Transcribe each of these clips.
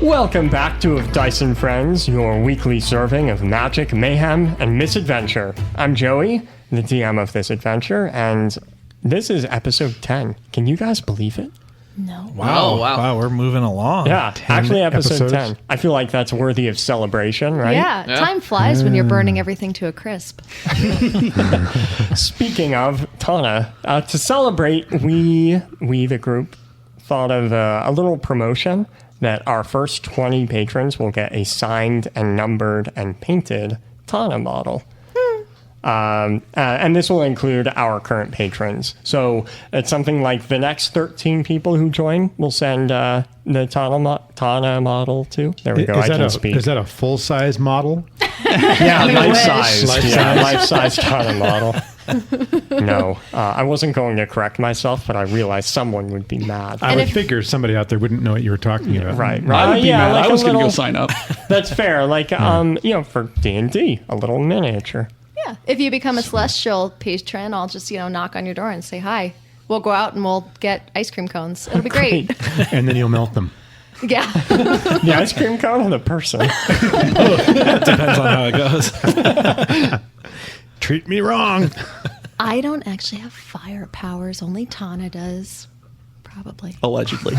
Welcome back to Of Dice and Friends, your weekly serving of magic, mayhem, and misadventure. I'm Joey, the DM of this adventure, and this is episode 10. Can you guys believe it? No. Wow, we're moving along. Yeah, actually episode 10. I feel like that's worthy of celebration, right? Yeah, time flies when you're burning everything to a crisp. Speaking of, Tana, to celebrate, we the group, thought of a little promotion that our first 20 patrons will get a signed and numbered and painted Tana model. And this will include our current patrons. So it's something like the next 13 people who join will send the Tana model to. There we go. I can speak. Is that a full-size model? Yeah, life-size Tana model. No, I wasn't going to correct myself, but I realized someone would be mad. I would figure somebody out there wouldn't know what you were talking about. Right. I would be mad. Like I was going to go sign up. That's fair. Like, for D&D, a little miniature. Yeah. If you become a celestial patron, I'll just, knock on your door and say hi. We'll go out and we'll get ice cream cones. It'll be great. And then you'll melt them. Yeah. The ice cream cone or the person? Depends on how it goes. Treat me wrong. I don't actually have fire powers. Only Tana does. Probably. Allegedly.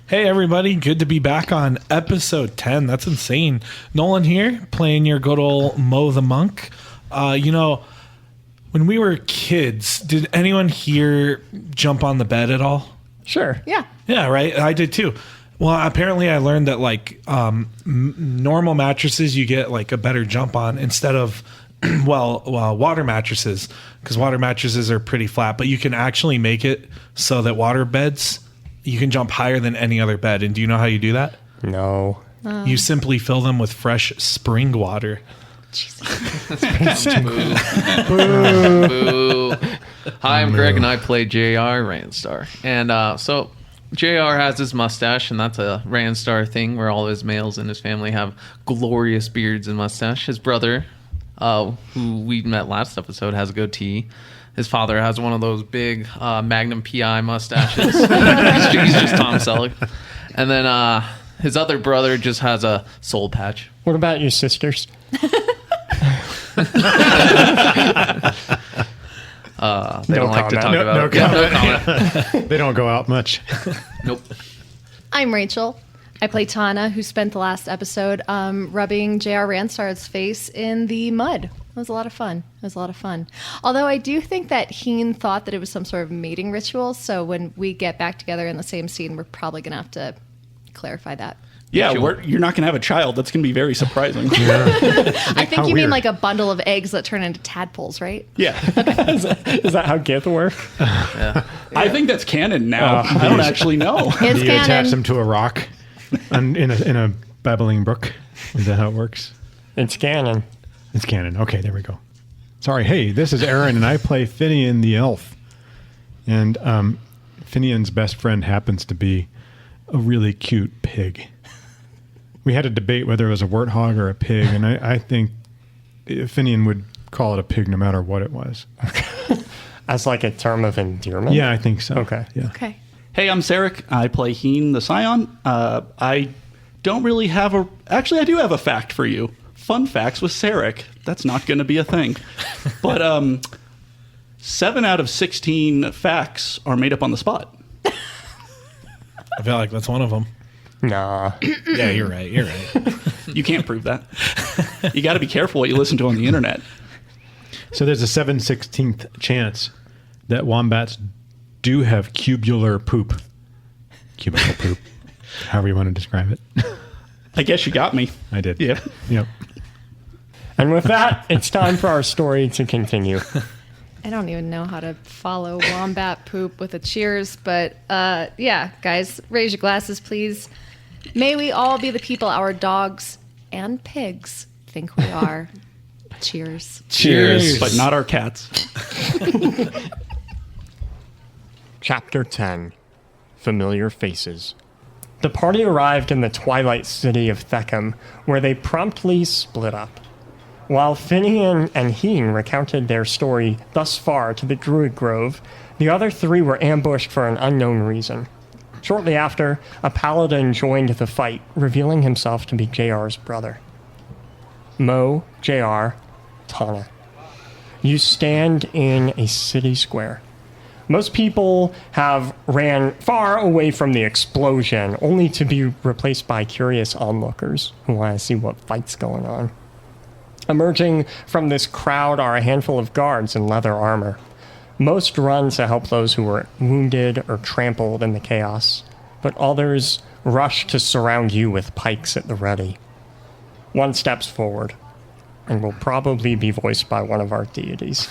Hey, everybody. Good to be back on episode 10. That's insane. Nolan here, playing your good old Mo the Monk. When we were kids, did anyone here jump on the bed at all? Sure. Yeah. Yeah, right. I did too. Well, apparently I learned that normal mattresses you get like a better jump on instead of water mattresses, because water mattresses are pretty flat, but you can actually make it so that water beds you can jump higher than any other bed. And do you know how you do that? No. You simply fill them with fresh spring water. Boo. Boo. Hi, I'm Greg, and I play J.R. Randstar. And so J.R. has his mustache, and that's a Randstar thing where all his males in his family have glorious beards and mustache. His brother, who we met last episode, has a goatee. His father has one of those big Magnum PI mustaches. He's just Tom Selleck. And then his other brother just has a soul patch. What about your sisters? They don't like to talk about it. No comment. They don't go out much. Nope. I'm Rachel. I play Tana, who spent the last episode rubbing J.R. Randstar's face in the mud. It was a lot of fun. Although I do think that Heen thought that it was some sort of mating ritual, so when we get back together in the same scene, we're probably going to have to clarify that. Yeah, you're not going to have a child. That's going to be very surprising. I think you mean like a bundle of eggs that turn into tadpoles, right? Yeah. Is that how Gith work? Yeah. I think that's canon now. I don't actually know. It's Do you attach canon. them to a rock in a babbling brook? Is that how it works? It's canon. It's canon. Okay, there we go. Sorry. Hey, this is Aaron, and I play Finian the elf. And Finian's best friend happens to be a really cute pig. We had a debate whether it was a warthog or a pig, and I think Finian would call it a pig no matter what it was. As like a term of endearment? Yeah, I think so. Okay. Yeah. Okay. Hey, I'm Sarek. I play Heen the Scion. I don't really have a... Actually, I do have a fact for you. Fun facts with Sarek. That's not going to be a thing. But 7 out of 16 facts are made up on the spot. I feel like that's one of them. Nah. Yeah, you're right. You can't prove that. You got to be careful what you listen to on the internet. So there's a 7/16th chance that wombats do have cubular poop. Cubicle poop. However you want to describe it. I guess you got me. I did. Yeah. Yep. And with that, it's time for our story to continue. I don't even know how to follow wombat poop with a cheers, but yeah, guys, raise your glasses, please. May we all be the people our dogs and pigs think we are. Cheers. Cheers. But not our cats. Chapter 10. Familiar Faces. The party arrived in the twilight city of Thekum, where they promptly split up. While Finian and Heen recounted their story thus far to the Druid Grove, the other three were ambushed for an unknown reason. Shortly after, a paladin joined the fight, revealing himself to be JR's brother. Mo, JR, Tana. You stand in a city square. Most people have ran far away from the explosion, only to be replaced by curious onlookers who want to see what fight's going on. Emerging from this crowd are a handful of guards in leather armor. Most run to help those who were wounded or trampled in the chaos, but others rush to surround you with pikes at the ready. One steps forward, and will probably be voiced by one of our deities.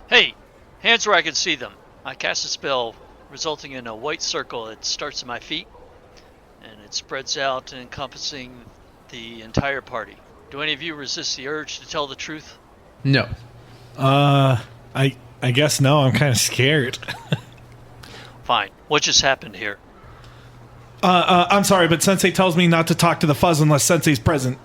Hey, hands where I can see them. I cast a spell resulting in a white circle that starts at my feet, and it spreads out, encompassing the entire party. Do any of you resist the urge to tell the truth? No. I guess no. I'm kind of scared. Fine. What just happened here? I'm sorry, but Sensei tells me not to talk to the fuzz unless Sensei's present.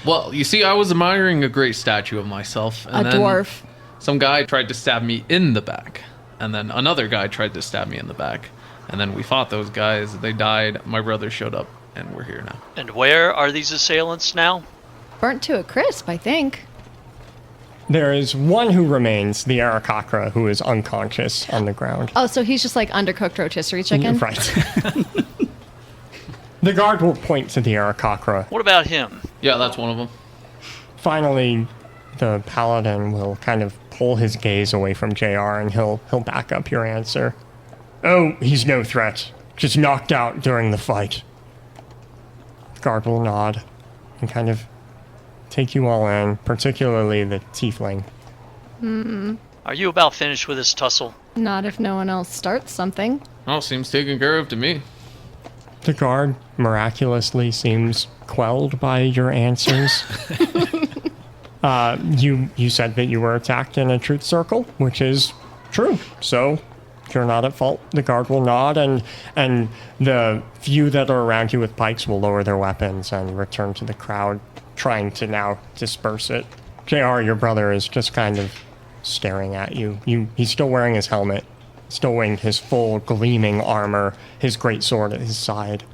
Well, you see, I was admiring a great statue of myself. And A then dwarf. Some guy tried to stab me in the back. And then another guy tried to stab me in the back. And then we fought those guys. They died. My brother showed up. And we're here now. And where are these assailants now? Burnt to a crisp, I think. There is one who remains, the Arakakra, who is unconscious on the ground. Oh, so he's just like undercooked rotisserie chicken? Right. The guard will point to the Arakakra. What about him? Yeah, that's one of them. Finally, the paladin will kind of pull his gaze away from JR and he'll back up your answer. Oh, he's no threat. Just knocked out during the fight. The guard will nod and kind of take you all in, particularly the tiefling. Are you about finished with this tussle? Not if no one else starts something. Oh, seems taken care of to me. The guard miraculously seems quelled by your answers. You said that you were attacked in a truth circle, which is true. So you're not at fault. The guard will nod, and the few that are around you with pikes will lower their weapons and return to the crowd, trying to now disperse it. JR, your brother, is just kind of staring at you. He's still wearing his helmet, still wearing his full gleaming armor, his great sword at his side.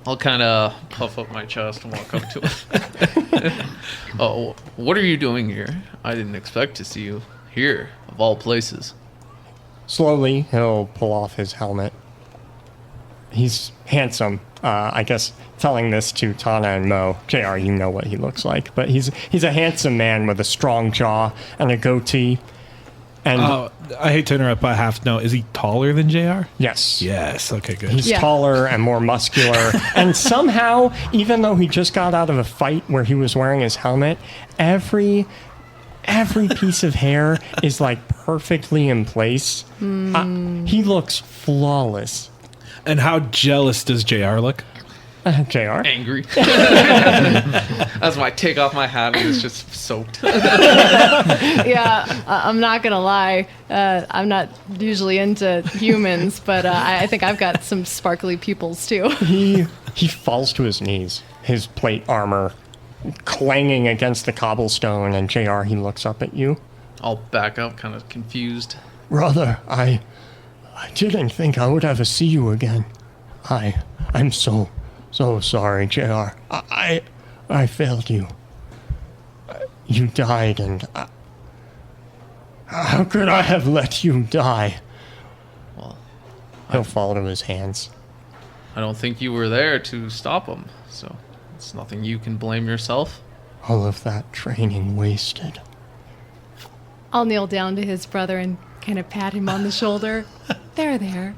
I'll kind of puff up my chest and walk up to him. Oh, what are you doing here? I didn't expect to see you here, of all places. Slowly, he'll pull off his helmet. He's handsome. I guess telling this to Tana and Mo, JR, you know what he looks like, but he's a handsome man with a strong jaw and a goatee. And I hate to interrupt, but I have to know, is he taller than JR? yes. Yes. Okay, good. He's Yeah. taller and more muscular. And somehow, even though he just got out of a fight where he was wearing his helmet, every piece of hair is like perfectly in place. He looks flawless. And how jealous does JR look? JR? Angry. As I take off my hat and it's just soaked. Yeah, I'm not gonna lie. I'm not usually into humans, but I think I've got some sparkly pupils too. He falls to his knees, his plate armor clanging against the cobblestone, and JR, he looks up at you. I'll back up, kind of confused. Brother, I didn't think I would ever see you again. I'm so sorry, JR. I failed you. You died, and how could I have let you die? Well, He'll fall to his hands. I don't think you were there to stop him, so it's nothing you can blame yourself. All of that training wasted. I'll kneel down to his brother and kind of pat him on the shoulder. There.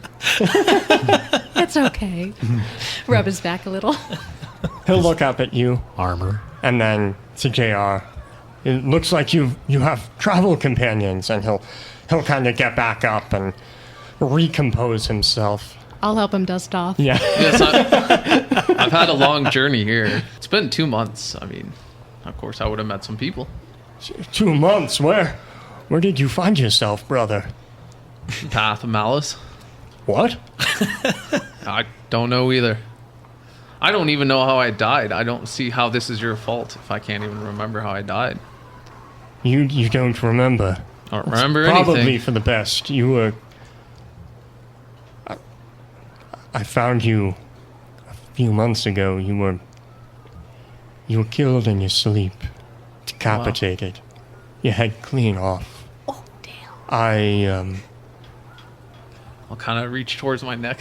It's okay. Rub his back a little. He'll look up at you, Armor. and then to JR. It looks like you have travel companions, and he'll kind of get back up and recompose himself. I'll help him dust off. Yeah. Yes, I've had a long journey here. It's been 2 months. I mean, of course, I would have met some people. 2 months? Where did you find yourself, brother? Path of Malice. What? I don't know either. I don't even know how I died. I don't see how this is your fault if I can't even remember how I died. You don't remember? I don't remember Probably anything. for the best. You I found you a few months ago. You were killed in your sleep, decapitated, your head clean off. Oh, damn. I'll kind of reach towards my neck.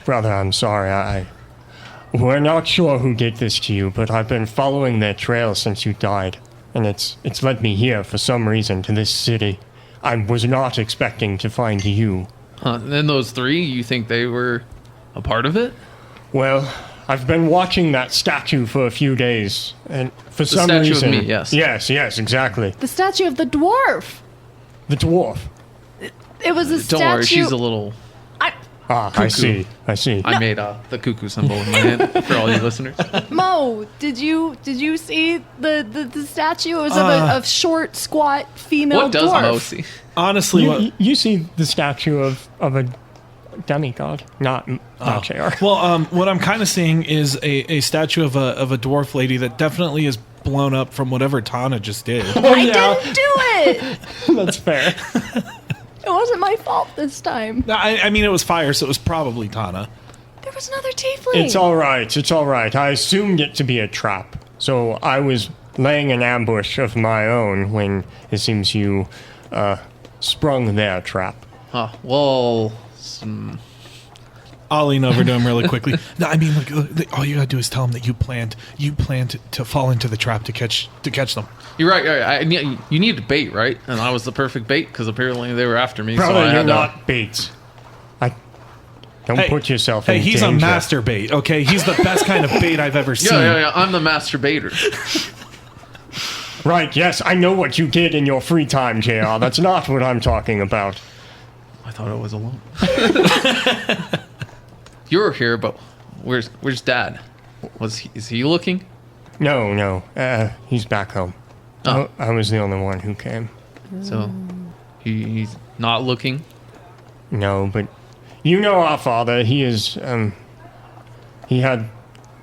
Brother, I'm sorry. We're not sure who did this to you, but I've been following their trail since you died, and it's led me here for some reason to this city. I was not expecting to find you. Huh, and then those three, you think they were a part of it? Well, I've been watching that statue for a few days, and for some statue of reason... me, yes. Yes, exactly. The statue of the dwarf. The dwarf. It was a statue. Don't worry, she's a little... I see. I made the cuckoo symbol in my hand for all you listeners. Mo, did you see the statue? It was of a short, squat female What does dwarf. Mo see? Honestly, You see the statue of a demigod, not JR. well, what I'm kind of seeing is a statue of a dwarf lady that definitely is blown up from whatever Tana just did. I didn't do it. That's fair. It wasn't my fault this time. I mean, it was fire, so it was probably Tana. There was another tiefling. It's all right. I assumed it to be a trap, so I was laying an ambush of my own when it seems you sprung their trap. Well, I'll lean over to him really quickly. No, I mean, like, all you gotta do is tell him that you planned to fall into the trap to catch them. you're right. You needed bait, right? And I was the perfect bait because apparently they were after me. Brother, so I you're had to- not bait. Don't put yourself in Hey, he's danger. a master bait, okay? He's the best kind of bait I've ever seen. Yeah. I'm the master baiter. Right, yes, I know what you did in your free time, JR. That's not what I'm talking about. I thought I was alone. You're here, but where's Dad? Is he looking? No, he's back home. Oh. I was the only one who came. So he's not looking. No, but you know our father. He is, he had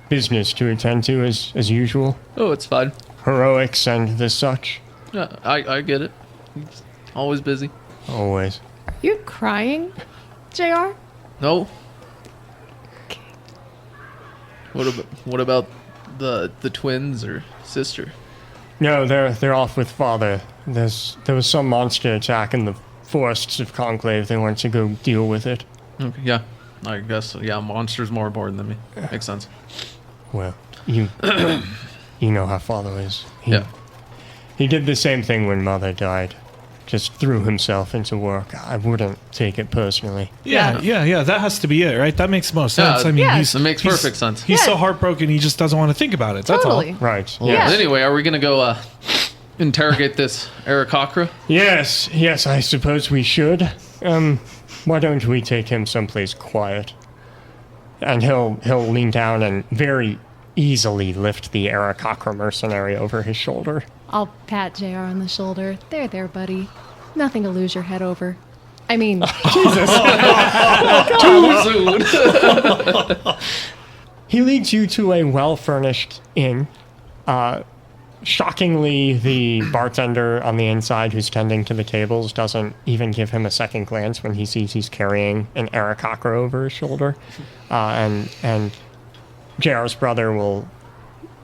business to attend to as usual. Oh, it's fine. Heroics and the such. Yeah, I get it. He's always busy. Always. You crying, JR? No. What about the twins or sister? No, they're off with father. There was some monster attack in the forests of Conclave. They went to go deal with it. Okay, yeah, I guess. Yeah, monster's more important than me. Makes sense. Well, you you know how father is. Yeah. He did the same thing when mother died. Just threw himself into work. I wouldn't take it personally. Yeah. That has to be it, right? That makes most sense. Yeah, I mean, yeah. he's, That makes he's- perfect sense. He's Yeah. so heartbroken, he just doesn't want to think about it. That's Totally. all. Right. Well, Yes. anyway, are we gonna go interrogate this Aarakocra? Yes, I suppose we should. Why don't we take him someplace quiet? And he'll lean down and very easily lift the Aarakocra mercenary over his shoulder. I'll pat JR on the shoulder. There, buddy. Nothing to lose your head over. I mean, He leads you to a well-furnished inn. Shockingly, the bartender on the inside who's tending to the tables doesn't even give him a second glance when he sees he's carrying an Aarakocra over his shoulder. And JR's brother will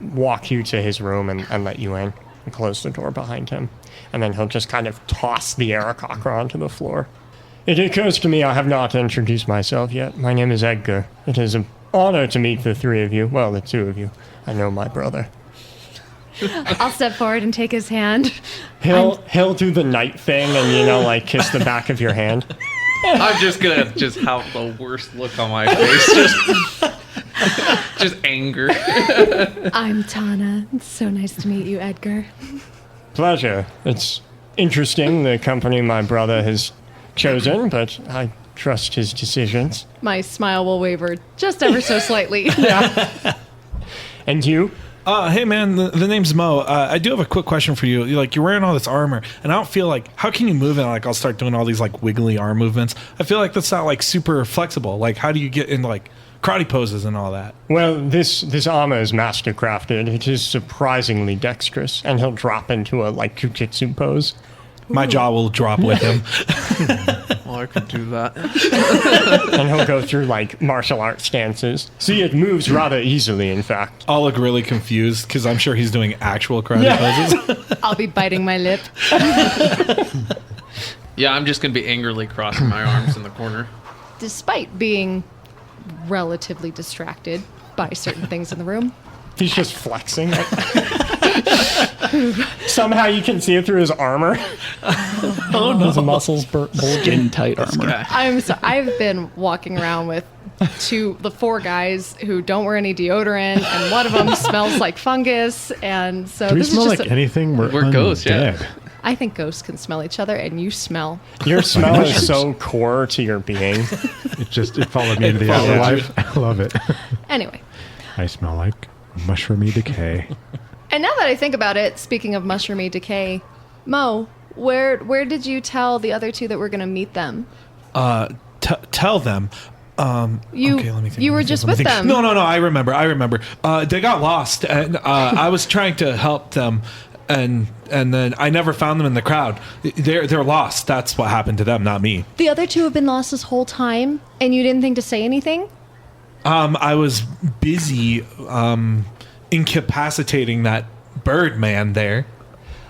walk you to his room and let you in and close the door behind him. And then he'll just kind of toss the Aarakocra onto the floor. It occurs to me I have not introduced myself yet. My name is Edgar. It is an honor to meet the three of you. Well, the two of you. I know my brother. I'll step forward and take his hand. He'll do the knight thing and, like, kiss the back of your hand. I'm just gonna have the worst look on my face. Just anger. I'm Tana. It's so nice to meet you, Edgar. Pleasure. It's interesting, the company my brother has chosen, but I trust his decisions. My smile will waver just ever so slightly. And you? Hey man, the name's Mo. I do have a quick question for you. You're wearing all this armor, and I don't feel like, how can you move it? Like, I'll start doing all these like wiggly arm movements. I feel like that's not like super flexible. Like, how do you get in like karate poses and all that? Well, this armor is master crafted. It is surprisingly dexterous, and he'll drop into a like jujitsu pose. My jaw will drop with him. Well, I could do that. And he'll go through like martial arts stances. See, it moves rather easily, in fact. I'll look really confused because I'm sure he's doing actual karate poses. I'll be biting my lip. Yeah, I'm just going to be angrily crossing my arms in the corner. Despite being relatively distracted by certain things in the room. He's just flexing. Somehow you can see it through his armor. Oh no! His muscles bulging. Skin tight armor. I'm sorry. I've been walking around with the 4 guys who don't wear any deodorant, and one of them smells like fungus, and so Do we this smell is like just anything? We're ghosts, yeah. undead. I think ghosts can smell each other, and you smell. Your smell is so core to your being. It followed me into the afterlife. I love it. Anyway. I smell like mushroomy decay. And now that I think about it, speaking of mushroomy decay, Mo, where did you tell the other 2 that we're going to meet them? Tell them. You okay, let me think. you were just with them. No. I remember. They got lost, and I was trying to help them, and then I never found them in the crowd. They're lost. That's what happened to them, not me. The other 2 have been lost this whole time, and you didn't think to say anything? I was busy incapacitating that bird man there.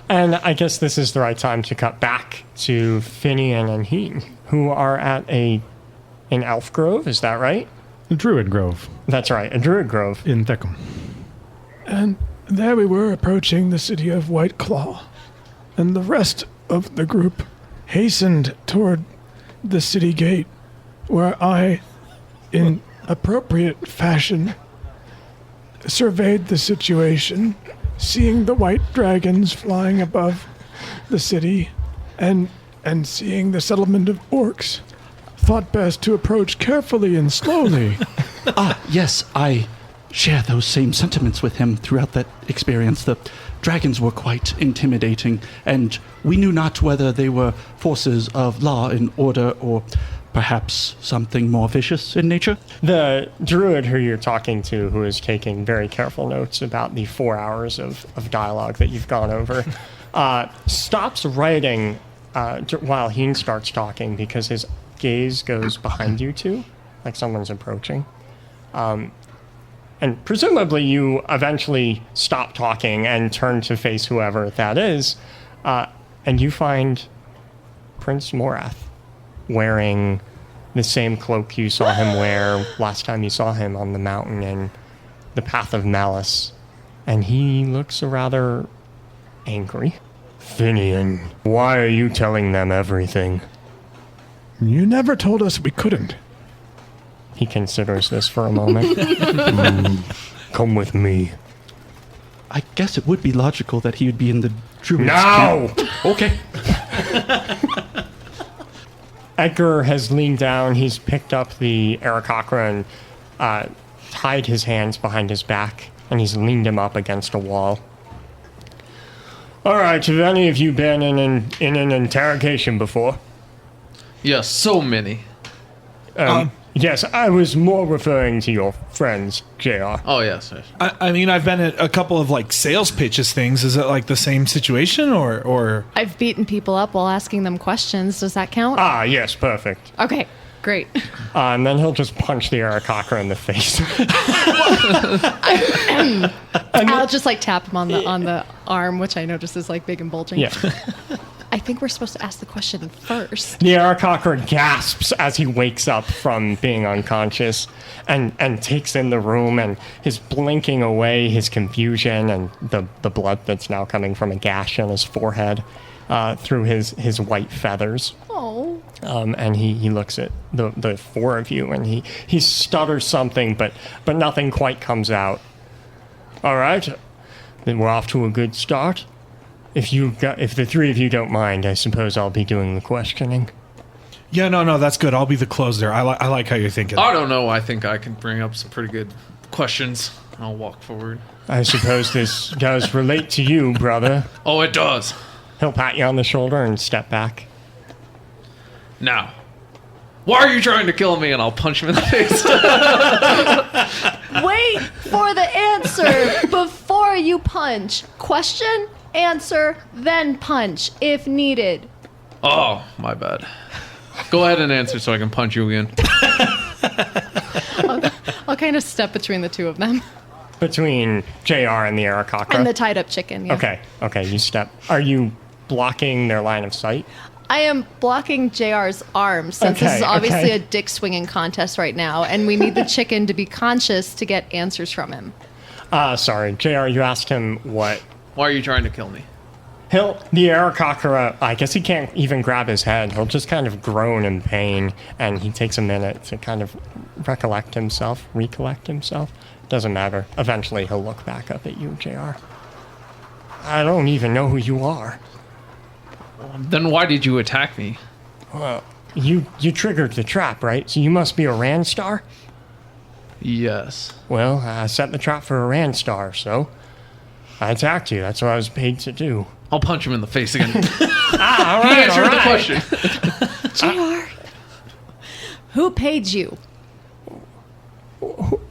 And I guess this is the right time to cut back to Finian and Heen, who are at an elf grove. Is that right? The Druid Grove That's right, a druid grove. in Thekum. And there we were approaching the city of White Claw. And the rest of the group hastened toward the city gate, where I, in appropriate fashion, surveyed the situation, seeing the white dragons flying above the city and seeing the settlement of orcs. Thought best to approach carefully and slowly. Yes, I share those same sentiments with him throughout that experience. The dragons were quite intimidating, and we knew not whether they were forces of law and order or perhaps something more vicious in nature. The druid who you're talking to, who is taking very careful notes about the 4 hours of dialogue that you've gone over, stops writing while Heen starts talking because his gaze goes behind you 2, like someone's approaching. And presumably you eventually stop talking and turn to face whoever that is, and you find Prince Morath wearing the same cloak you saw him wear last time you saw him on the mountain in the Path of Malice. And he looks rather angry. Finian, why are you telling them everything? You never told us we couldn't. He considers this for a moment. Come with me. I guess it would be logical that he would be in the druid's No! camp. Okay. Edgar has leaned down. He's picked up the Aarakocra and tied his hands behind his back, and he's leaned him up against a wall. All right, have any of you been in an interrogation before? Yes, so many. Yes, I was more referring to your friends, JR. Oh, yes. I mean, I've been at a couple of like sales pitches things. Is it like the same situation or? I've beaten people up while asking them questions. Does that count? Ah, yes, perfect. Okay, great. And then he'll just punch the Aarakocra in the face. I'll just like tap him on the arm, which I notice is like big and bulging. Yeah. I think we're supposed to ask the question first. The Aarakocra gasps as he wakes up from being unconscious and takes in the room and is blinking away his confusion and the blood that's now coming from a gash on his forehead through his white feathers. Oh. And he looks at the 4 of you and he stutters something, but nothing quite comes out. All right, then we're off to a good start. If the 3 of you don't mind, I suppose I'll be doing the questioning. Yeah, no, that's good. I'll be the closer. I like how you're thinking. I don't know. I think I can bring up some pretty good questions. I'll walk forward. I suppose this does relate to you, brother. Oh, it does. He'll pat you on the shoulder and step back. Now, why are you trying to kill me? And I'll punch him in the face. Wait for the answer before you punch. Question, answer, then punch if needed. Oh, my bad. Go ahead and answer so I can punch you again. I'll kind of step between the two of them. Between JR and the Aarakocra? And the tied up chicken, yeah. Okay, you step. Are you blocking their line of sight? I am blocking JR's arms since this is obviously okay. a dick swinging contest right now, and we need the chicken to be conscious to get answers from him. Sorry, JR, you asked him what? Why are you trying to kill me? The Aarakocra, I guess he can't even grab his head. He'll just kind of groan in pain, and he takes a minute to kind of recollect himself. Doesn't matter. Eventually, he'll look back up at you, JR. I don't even know who you are. Then why did you attack me? Well, you triggered the trap, right? So you must be a Randstar? Yes. Well, I set the trap for a Randstar, so I attacked you. That's what I was paid to do. I'll punch him in the face again. All He right, answered the question. JR, who paid you?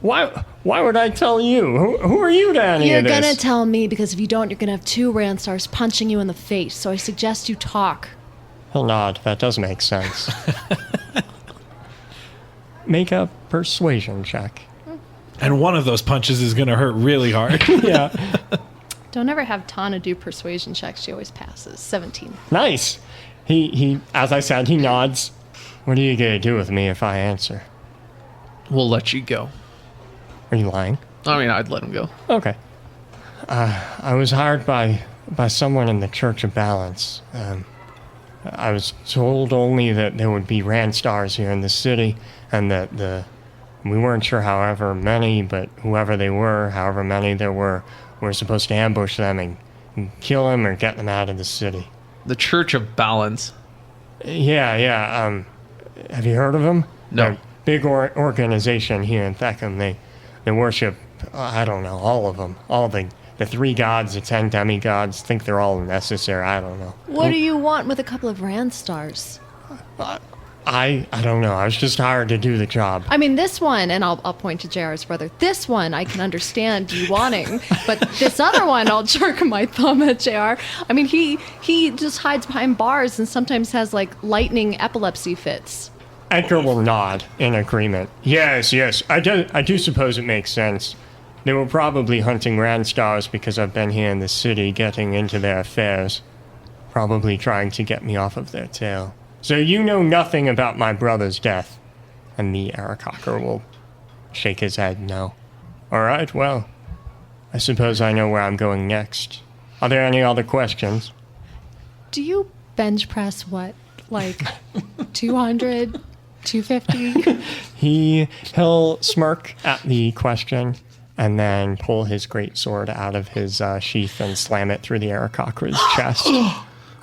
Why would I tell you? Who are you to any You're of this? gonna tell me, because if you don't, you're gonna have two Randstars punching you in the face, so I suggest you talk. He'll nod. That does make sense. Make a persuasion check. And one of those punches is going to hurt really hard. Yeah. Don't ever have Tana do persuasion checks, she always passes. 17. Nice. He, as I said, he nods. What are you gonna do with me if I answer? We'll let you go. Are you lying? I mean, I'd let him go. Okay. I was hired by someone in the Church of Balance. I was told only that there would be Randstars here in the city, and that we weren't sure however many, but whoever they were, however many there were supposed to ambush them and kill them or get them out of the city. The Church of Balance. Yeah. Have you heard of them? No. They're a big organization here in Thekum. They worship, I don't know, all of them. All the 3 gods, the 10 demigods, think they're all necessary. I don't know. What do you want with a couple of Randstars? I don't know. I was just hired to do the job. I mean, this one, and I'll point to JR's brother, this one I can understand you wanting, but this other one, I'll jerk my thumb at JR. I mean, he just hides behind bars and sometimes has, like, lightning epilepsy fits. Edgar will nod in agreement. Yes. I do suppose it makes sense. They were probably hunting Randstars because I've been here in the city getting into their affairs. Probably trying to get me off of their tail. So you know nothing about my brother's death. And the Aarakocra will shake his head no. Alright, well, I suppose I know where I'm going next. Are there any other questions? Do you bench press what? Like 200? 250? He'll smirk at the question and then pull his great sword out of his sheath and slam it through the Aarakocra's chest.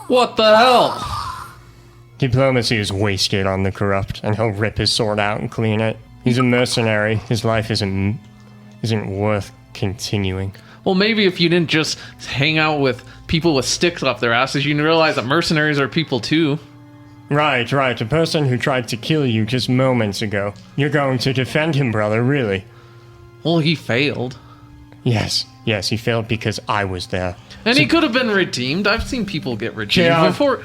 What the hell? Diplomacy is wasted on the corrupt, and he'll rip his sword out and clean it. He's a mercenary. His life isn't worth continuing. Well, maybe if you didn't just hang out with people with sticks up their asses, you'd realize that mercenaries are people too. Right. A person who tried to kill you just moments ago. You're going to defend him, brother, really? Well, he failed. Yes, he failed because I was there. And he could have been redeemed. I've seen people get redeemed Yeah. before.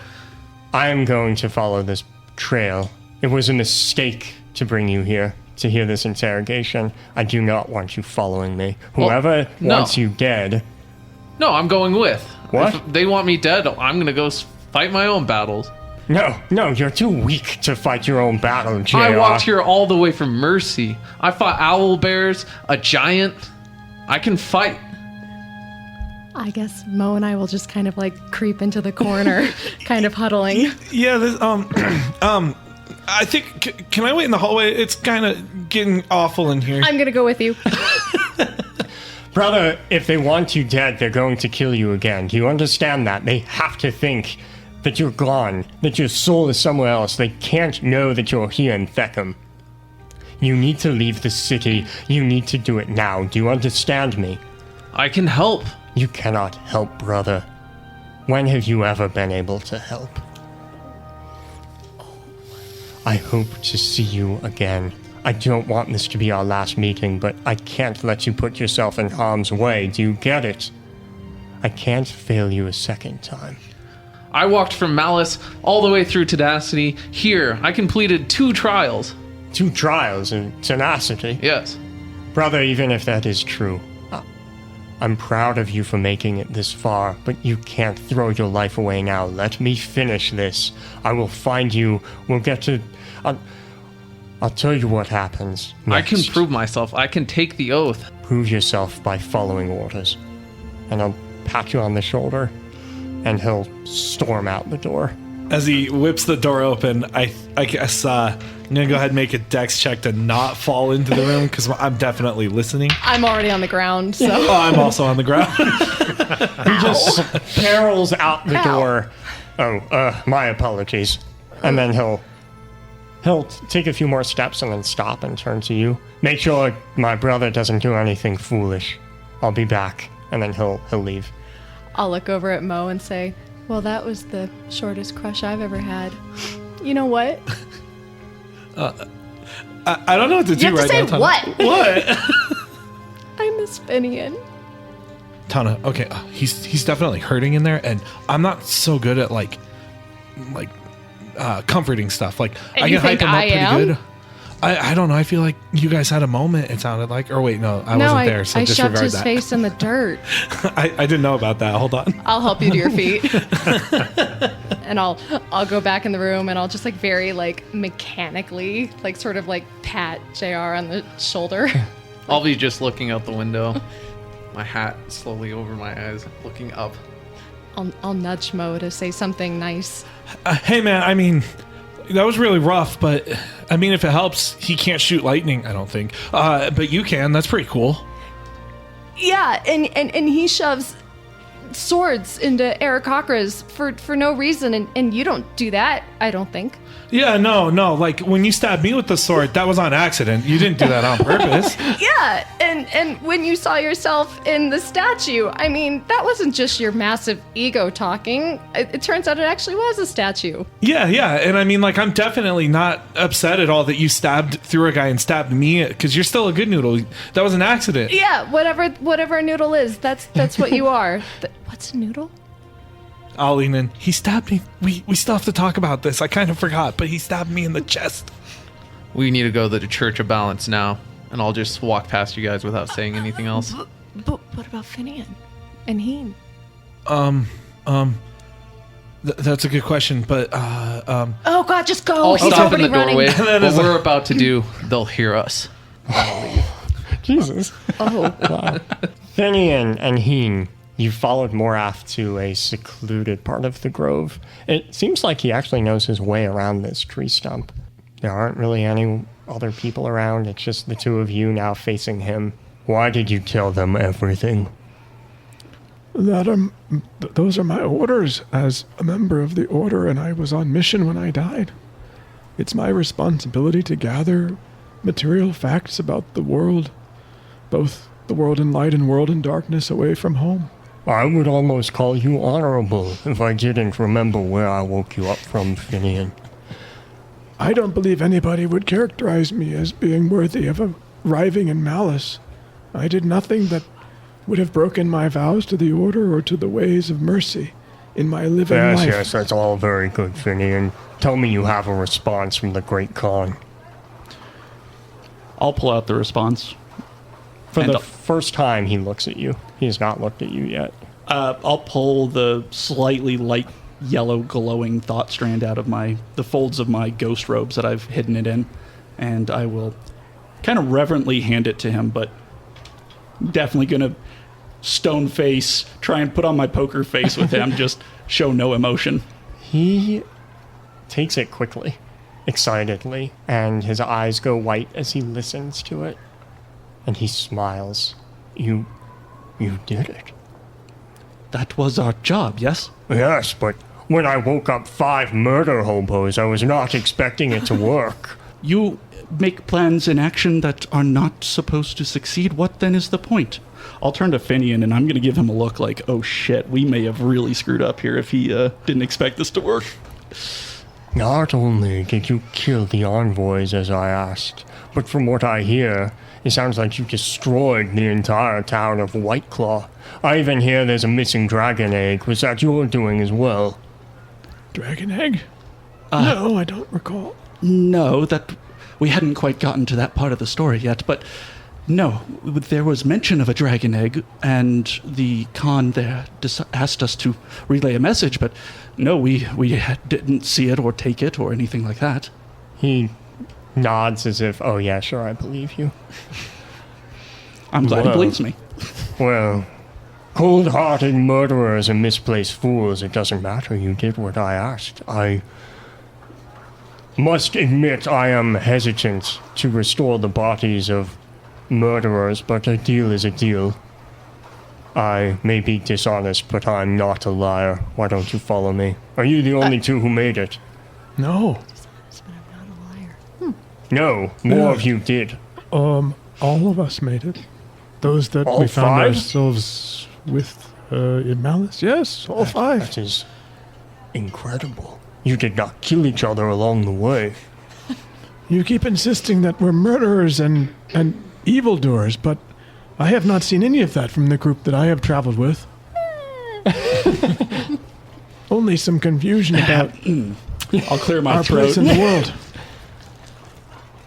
I am going to follow this trail. It was a mistake to bring you here, to hear this interrogation. I do not want you following me. Whoever wants you dead... No, I'm going with. What? If they want me dead, I'm going to go fight my own battles. No, you're too weak to fight your own battle, JR. I walked here all the way from Mercy. I fought owl bears, a giant. I can fight. I guess Mo and I will just kind of like creep into the corner, kind of huddling. Yeah, this, I think, can I wait in the hallway? It's kind of getting awful in here. I'm going to go with you. Brother, if they want you dead, they're going to kill you again. Do you understand that? They have to think that you're gone, that your soul is somewhere else. They can't know that you're here in Thekum. You need to leave the city. You need to do it now. Do you understand me? I can help. You cannot help, brother. When have you ever been able to help? I hope to see you again. I don't want this to be our last meeting, but I can't let you put yourself in harm's way. Do you get it? I can't fail you a second time. I walked from malice all the way through tenacity. Here, I completed 2 trials. 2 trials and tenacity. Yes. Brother, even if that is true, I'm proud of you for making it this far, but you can't throw your life away now. Let me finish this. I will find you. We'll get to... I'll tell you what happens next. I can prove myself. I can take the oath. Prove yourself by following orders. And I'll pat you on the shoulder, and he'll storm out the door. As he whips the door open, I guess I'm going to go ahead and make a dex check to not fall into the room because I'm definitely listening. I'm already on the ground, so. Oh, I'm also on the ground. He just barrels out the door. Oh, my apologies. And then he'll take a few more steps and then stop and turn to you. Make sure my brother doesn't do anything foolish. I'll be back. And then he'll leave. I'll look over at Mo and say, well, that was the shortest crush I've ever had. You know what? I don't know what to do You have to right say now. what? What? I miss Finian. Tana, okay, he's definitely hurting in there, and I'm not so good at like comforting stuff. Like And I you can hype think him up I pretty am? good. I don't know. I feel like you guys had a moment. It sounded like, or wait, no, I wasn't there. So I shoved disregard his that. face in the dirt. I didn't know about that. Hold on. I'll help you to your feet. And I'll go back in the room and I'll just like very like mechanically like sort of like pat JR on the shoulder. I'll be just looking out the window. My hat slowly over my eyes, looking up. I'll nudge Mo to say something nice. Hey man, I mean, that was really rough, but I mean, if it helps, he can't shoot lightning. I don't think, but you can. That's pretty cool. Yeah, and he shoves swords into Aarakocra's for no reason, and you don't do that, I don't think. Yeah, no. Like when you stabbed me with the sword, that was on accident. You didn't do that on purpose. Yeah, and when you saw yourself in the statue, I mean, that wasn't just your massive ego talking. It turns out it actually was a statue. Yeah, and I mean, like, I'm definitely not upset at all that you stabbed through a guy and stabbed me because you're still a good noodle. That was an accident. Yeah, whatever a noodle is, that's what you are. What's a noodle? I'll lean in. He stabbed me. We still have to talk about this. I kind of forgot, but he stabbed me in the chest. We need to go to the Church of Balance now, and I'll just walk past you guys without saying anything else. But what about Finian and Heen? That's a good question, but Oh God, just go! I'll He's stop in already the doorway. running. What we're about to do, they'll hear us. Jesus. Oh, Wow. Finian and Heen, you followed Morath to a secluded part of the grove. It seems like he actually knows his way around this tree stump. There aren't really any other people around. It's just the two of you now facing him. Why did you tell them everything? Those are my orders as a member of the Order, and I was on mission when I died. It's my responsibility to gather material facts about the world, both the world in light and world in darkness, away from home. I would almost call you honorable if I didn't remember where I woke you up from, Finian. I don't believe anybody would characterize me as being worthy of arriving in malice. I did nothing that would have broken my vows to the Order or to the ways of mercy in my living life. Yes, that's all very good, Finian. Tell me you have a response from the Great Khan. I'll pull out the response. For And the I'll- first time he looks at you. He has not looked at you yet. I'll pull the slightly light yellow glowing thought strand out of the folds of my ghost robes that I've hidden it in, and I will kind of reverently hand it to him, but definitely gonna stone face, try and put on my poker face with him, just show no emotion. He takes it quickly, excitedly, and his eyes go white as he listens to it. And he smiles. You did it. That was our job, yes? Yes, but when I woke up 5 murder hobos, I was not expecting it to work. You make plans in action that are not supposed to succeed. What then is the point? I'll turn to Finian and I'm going to give him a look like, oh shit, we may have really screwed up here if he didn't expect this to work. Not only did you kill the envoys as I asked, but from what I hear, it sounds like you destroyed the entire town of Whiteclaw. I even hear there's a missing dragon egg. Was that your doing as well? dragon egg? No, I don't recall. No, that we hadn't quite gotten to that part of the story yet, but no, there was mention of a dragon egg, and the Khan there asked us to relay a message, but no, we didn't see it or take it or anything like that. He nods as if, oh yeah, sure, I believe you. I'm glad he believes me. Well, cold-hearted murderers and misplaced fools, it doesn't matter. You did what I asked. I must admit I am hesitant to restore the bodies of murderers, but a deal is a deal. I may be dishonest, but I'm not a liar. Why don't you follow me? Are you the only two who made it? No. No, more of you did. All of us made it. Those that All we found five? ourselves with in malice. Yes, all five. That is incredible. You did not kill each other along the way. You keep insisting that we're murderers and evildoers, but I have not seen any of that from the group that I have traveled with. Only some confusion about I'll clear my our throat. place in the world.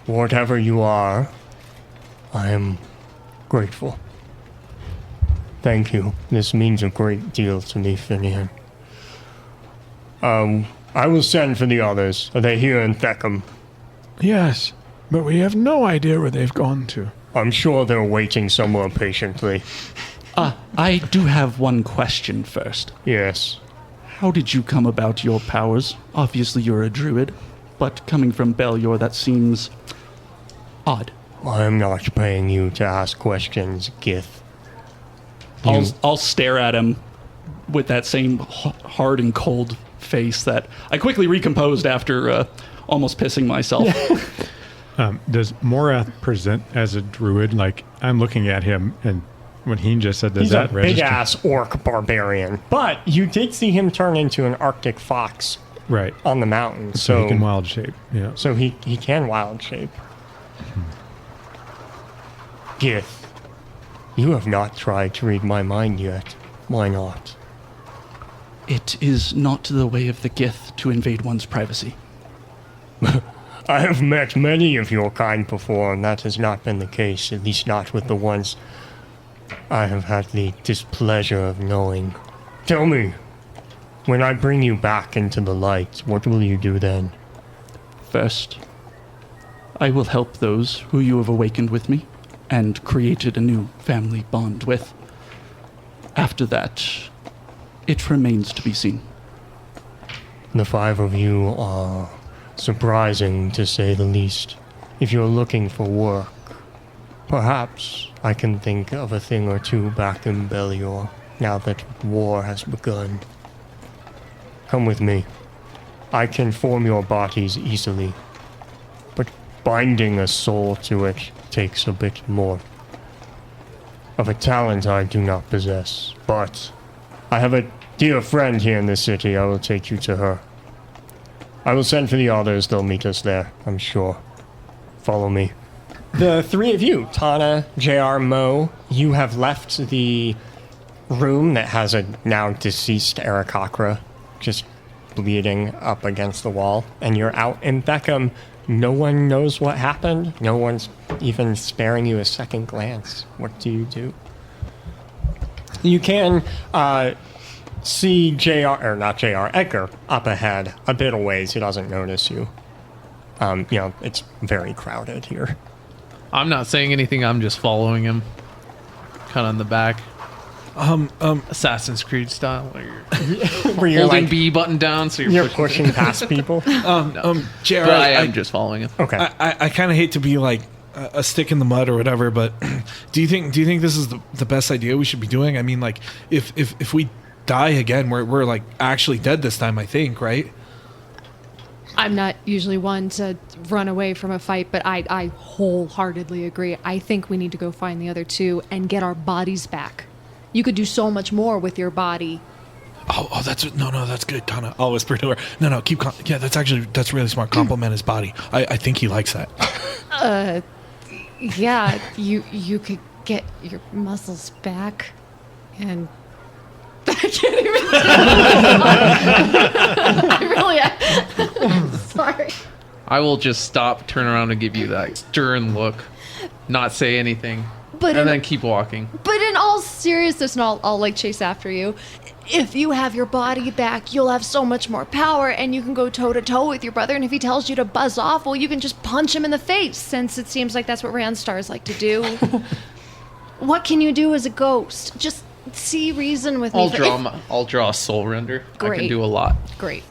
Whatever you are, I am grateful. Thank you. This means a great deal to me, Finian. I will send for the others. Are they here in Thekum? Yes, but we have no idea where they've gone to. I'm sure they're waiting somewhere patiently. I do have one question first. Yes. How did you come about your powers? Obviously you're a druid, but coming from Belior, that seems odd. I am not paying you to ask questions, Gith. I'll stare at him with that same hard and cold face that I quickly recomposed after almost pissing myself. Does Morath present as a druid? Like, I'm looking at him, and what he just said, does He's that a register? big-ass orc barbarian. But you did see him turn into an Arctic fox Right. on the mountain. So he can wild shape. Yeah. So he can wild shape. Gith, you have not tried to read my mind yet. Why not? It is not the way of the Gith to invade one's privacy. I have met many of your kind before, and that has not been the case, at least not with the ones I have had the displeasure of knowing. Tell me, when I bring you back into the light, what will you do then? First, I will help those who you have awakened with me and created a new family bond with. After that, it remains to be seen. The five of you are surprising, to say the least. If you're looking for work, perhaps I can think of a thing or two back in Belior, now that war has begun. Come with me. I can form your bodies easily, but binding a soul to it takes a bit more. Of a talent I do not possess, but I have a dear friend here in the city. I will take you to her. I will send for the others. They'll meet us there, I'm sure. Follow me. The three of you, Tana, JR, Mo, you have left the room that has a now deceased Aarakocra just bleeding up against the wall, and you're out in Thekum. No one knows what happened. No one's even sparing you a second glance. What do you do? You can see Edgar up ahead a bit of ways. He doesn't notice you. It's very crowded here. I'm not saying anything. I'm just following him, kind of in the back. Assassin's Creed style, where you're Where you're holding like, B button down, so you're pushing past people. JR, But I am just following him. Okay. I kind of hate to be like a stick in the mud or whatever, but do you think this is the best idea we should be doing? I mean, like, if we die again, we're like actually dead this time, I think, right? I'm not usually one to run away from a fight, but I wholeheartedly agree. I think we need to go find the other two and get our bodies back. You could do so much more with your body. Oh, that's good, Tana. I'll whisper to her. No, yeah, that's really smart. Compliment his body. I think he likes that. Yeah, you could get your muscles back, and I can't even. I really. Sorry. I will just stop, turn around, and give you that stern look, not say anything, But and then keep walking. But in all seriousness, and I'll like chase after you. If you have your body back, you'll have so much more power, and you can go toe to toe with your brother. And if he tells you to buzz off, well, you can just punch him in the face, since it seems like that's what Randstars like to do. What can you do as a ghost? Just see reason with me. I'll draw a soul render. I Great. can do a lot. Great.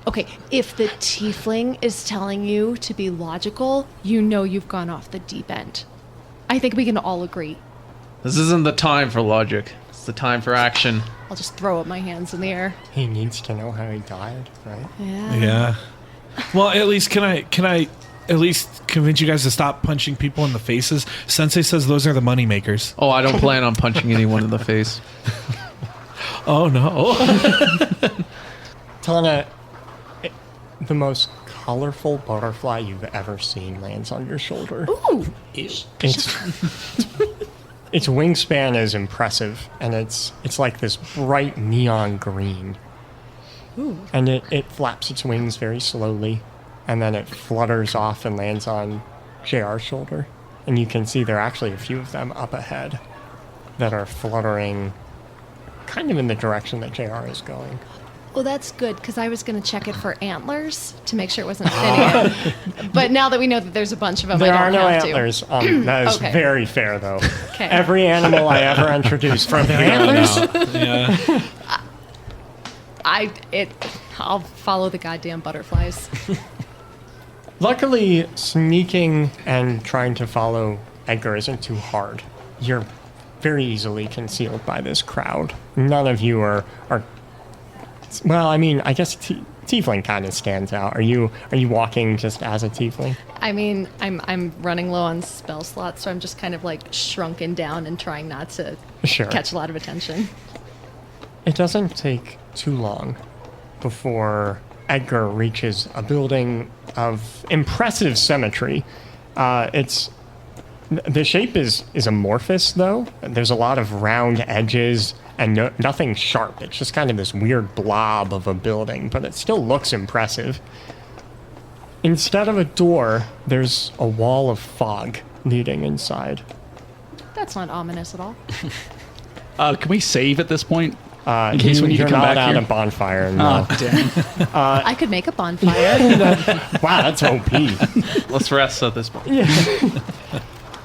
Okay, if the tiefling is telling you to be logical, you know you've gone off the deep end. I think we can all agree. This isn't the time for logic. It's the time for action. I'll just throw up my hands in the air. He needs to know how he died, right? Yeah. Yeah. Well, at least can I at least convince you guys to stop punching people in the faces? Sensei says those are the money makers. Oh, I don't plan on punching anyone in the face. Oh no. Tana, the most colorful butterfly you've ever seen lands on your shoulder. Ooh. Its wingspan is impressive, and it's like this bright neon green. Ooh. And it flaps its wings very slowly, and then it flutters off and lands on JR's shoulder. And you can see there are actually a few of them up ahead that are fluttering kind of in the direction that JR is going. Well, that's good, because I was going to check it for antlers to make sure it wasn't Finian. But now that we know that there's a bunch of them, There I are don't no have antlers. That is Okay. very fair, though. Okay. Every animal I ever introduced from their antlers. Yeah. I'll follow the goddamn butterflies. Luckily, sneaking and trying to follow Edgar isn't too hard. You're very easily concealed by this crowd. None of you are well, I mean, I guess Tiefling kind of stands out. Are you walking just as a Tiefling? I mean, I'm running low on spell slots, so I'm just kind of like shrunken down and trying not to Sure. catch a lot of attention. It doesn't take too long before Edgar reaches a building of impressive symmetry. The shape is amorphous, though. There's a lot of round edges and nothing sharp. It's just kind of this weird blob of a building, but it still looks impressive. Instead of a door, there's a wall of fog leading inside. That's not ominous at all. Can we save at this point? In case we need to You're come not back at here? a bonfire. No. Oh, damn. I could make a bonfire. Wow, that's OP. Let's rest at this point.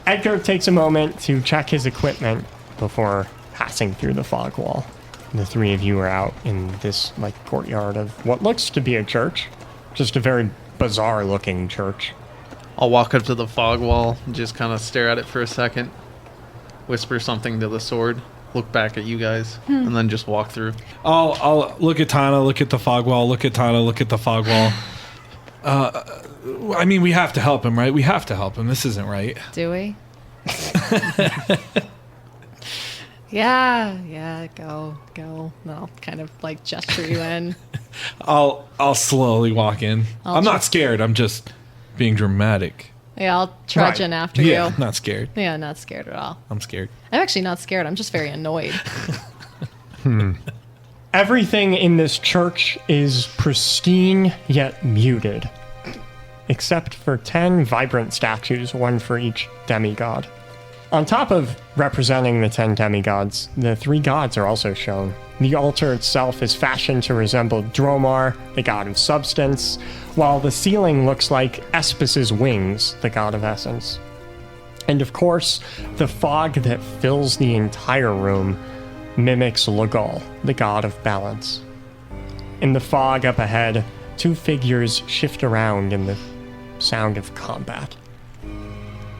Edgar takes a moment to check his equipment before passing through the fog wall. The three of you are out in this courtyard of what looks to be a church. Just a very bizarre looking church. I'll walk up to the fog wall and just kind of stare at it for a second, whisper something to the sword, look back at you guys, and then just walk through. I'll look at Tana, look at the fog wall, look at Tana, look at the fog wall. I mean, we have to help him, right? We have to help him. This isn't right. Do we? Yeah, go. And I'll kind of like gesture you in. I'll slowly walk in. I'm not scared. I'm just being dramatic. Yeah, I'll trudge Right. in after Yeah, you. not scared. Yeah, not scared at all. I'm scared. I'm actually not scared. I'm just very annoyed. Everything in this church is pristine yet muted, except for 10 vibrant statues, one for each demigod. On top of representing the 10 demigods, the 3 gods are also shown. The altar itself is fashioned to resemble Dromar, the god of substance, while the ceiling looks like Espis' wings, the god of essence. And of course, the fog that fills the entire room mimics Logal, the god of balance. In the fog up ahead, 2 figures shift around in the sound of combat.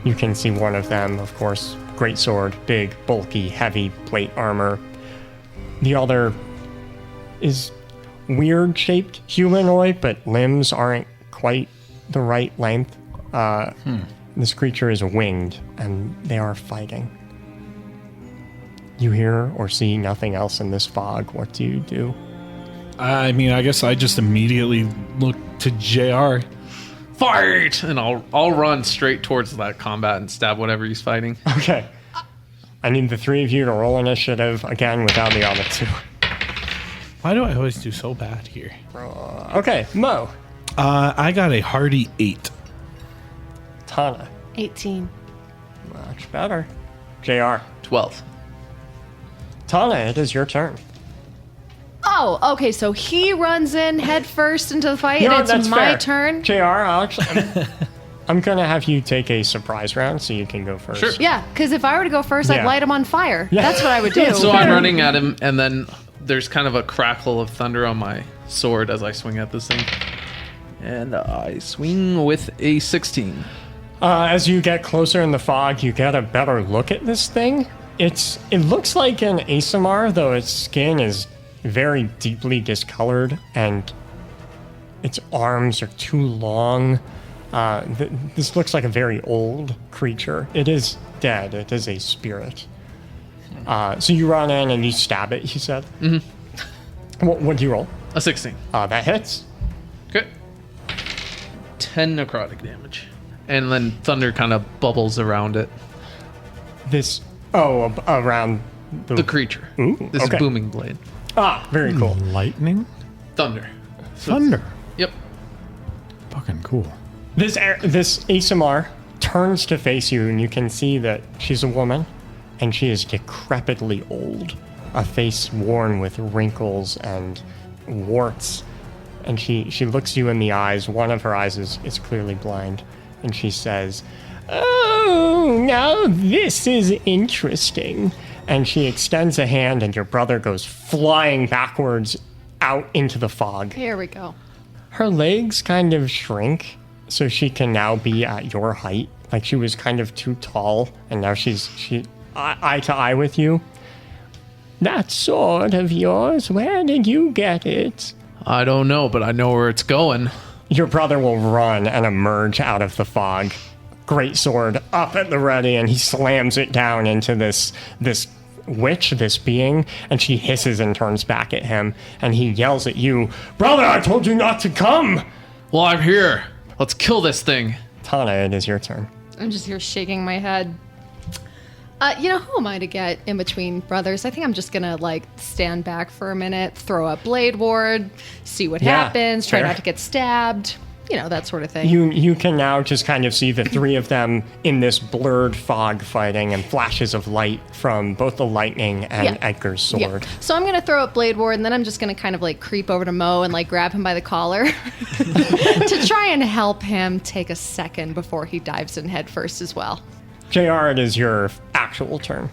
You can see one of them, of course, greatsword, big, bulky, heavy plate armor. The other is weird-shaped humanoid, but limbs aren't quite the right length. This creature is winged, and they are fighting. You hear or see nothing else in this fog. What do you do? I mean, I guess I just immediately look to JR. Fight! And I'll run straight towards that combat and stab whatever he's fighting. Okay. I need the 3 of you to roll initiative again without the other 2. Why do I always do so bad here? Okay, Mo. I got a hearty 8. Tana. 18. Much better. JR. 12. Tana, it is your turn. Oh, okay. So he runs in head first into the fight, You know and what, that's it's my fair. turn. JR, I'm going to have you take a surprise round so you can go first. Sure. Yeah, because if I were to go first, Yeah. I'd light him on fire. Yeah. That's what I would do. So I'm running at him, and then there's kind of a crackle of thunder on my sword as I swing at this thing. And I swing with a 16. As you get closer in the fog, you get a better look at this thing. It looks like an ASMR, though its skin is very deeply discolored, and its arms are too long. This looks like a very old creature. It is dead. It is a spirit. So you run in and you stab it, you said? Mm-hmm. What do you roll? A 16. That hits. Okay. 10 necrotic damage. And then thunder kind of bubbles around it. Around The creature. Ooh, This okay. booming blade. Very cool. Lightning? Thunder. Thunder. Yep. Fucking cool. This ASMR turns to face you, and you can see that she's a woman, and she is decrepitly old. A face worn with wrinkles and warts. And she looks you in the eyes. One of her eyes is clearly blind. And she says, "Oh, now this is interesting." And she extends a hand, and your brother goes flying backwards out into the fog. Here we go. Her legs kind of shrink, so she can now be at your height. Like, she was kind of too tall, and now she's eye to eye with you. "That sword of yours, where did you get it?" I don't know, but I know where it's going. Your brother will run and emerge out of the fog. Great sword up at the ready, and he slams it down into this witch, this being, and she hisses and turns back at him, and he yells at you, "Brother, I told you not to come!" Well, I'm here. Let's kill this thing. Tana, it is your turn. I'm just here shaking my head. Who am I to get in between brothers? I think I'm just gonna stand back for a minute, throw up blade ward, see what Yeah, happens, try fair. not to get stabbed, that sort of thing. You can now just kind of see the three of them in this blurred fog fighting, and flashes of light from both the lightning and Yeah. Edgar's sword. So I'm gonna throw up blade ward, and then I'm just gonna kind of creep over to Mo and grab him by the collar to try and help him take a second before he dives in head first as well. JR, it is your actual turn.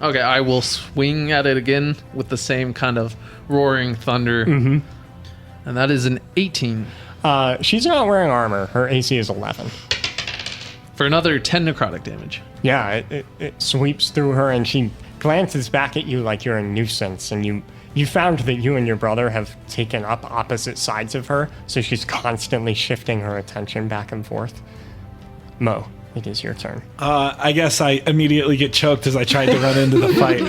Okay, I will swing at it again with the same kind of roaring thunder. Mm-hmm. And that is an 18 She's not wearing armor. Her AC is 11. for another 10 necrotic damage. Yeah, it sweeps through her, and she glances back at you like you're a nuisance, and you found that you and your brother have taken up opposite sides of her, so she's constantly shifting her attention back and forth. Mo, it is your turn. I guess I immediately get choked as I tried to run into the fight.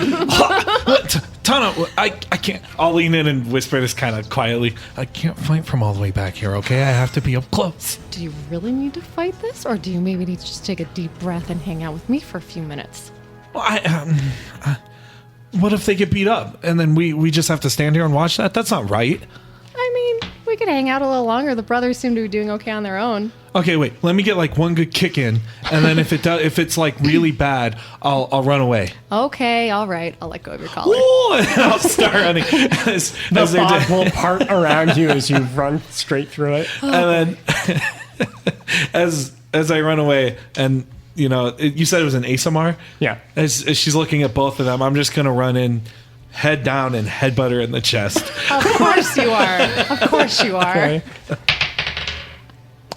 Tana, I can't. I'll lean in and whisper this kind of quietly. I can't fight from all the way back here, okay? I have to be up close. Do you really need to fight this, or do you maybe need to just take a deep breath and hang out with me for a few minutes? Well, what if they get beat up and then we just have to stand here and watch that? That's not right. I mean, we could hang out a little longer. The brothers seem to be doing okay on their own. Okay, wait. Let me get one good kick in, and then if it's really bad, I'll run away. Okay, all right. I'll let go of your collar. Ooh, and I'll start running. As The they're fog will part around you as you run straight through it. and then as I run away, and you said it was an ASMR. Yeah. As she's looking at both of them, I'm just gonna run in, head down, and headbutt her in the chest. Of course you are. Of course you are. Okay.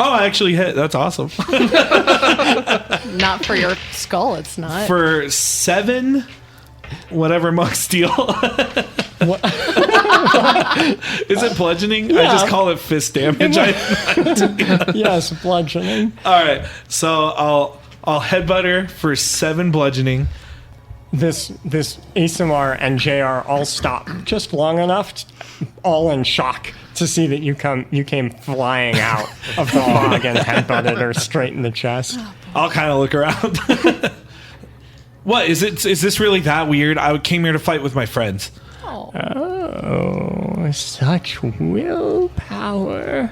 Oh, I actually hit. That's awesome. Not for your skull, it's not. For 7, whatever monk steel. Is it bludgeoning? I just call it fist damage. Yes, bludgeoning. All right, so I'll headbutt her for 7 bludgeoning. This ASMR and JR all stop just long enough, all in shock, to see that you came flying out of the fog and headbutted her straight in the chest. I'll kind of look around. What is it? Is this really that weird? I came here to fight with my friends. Oh. Oh, such willpower.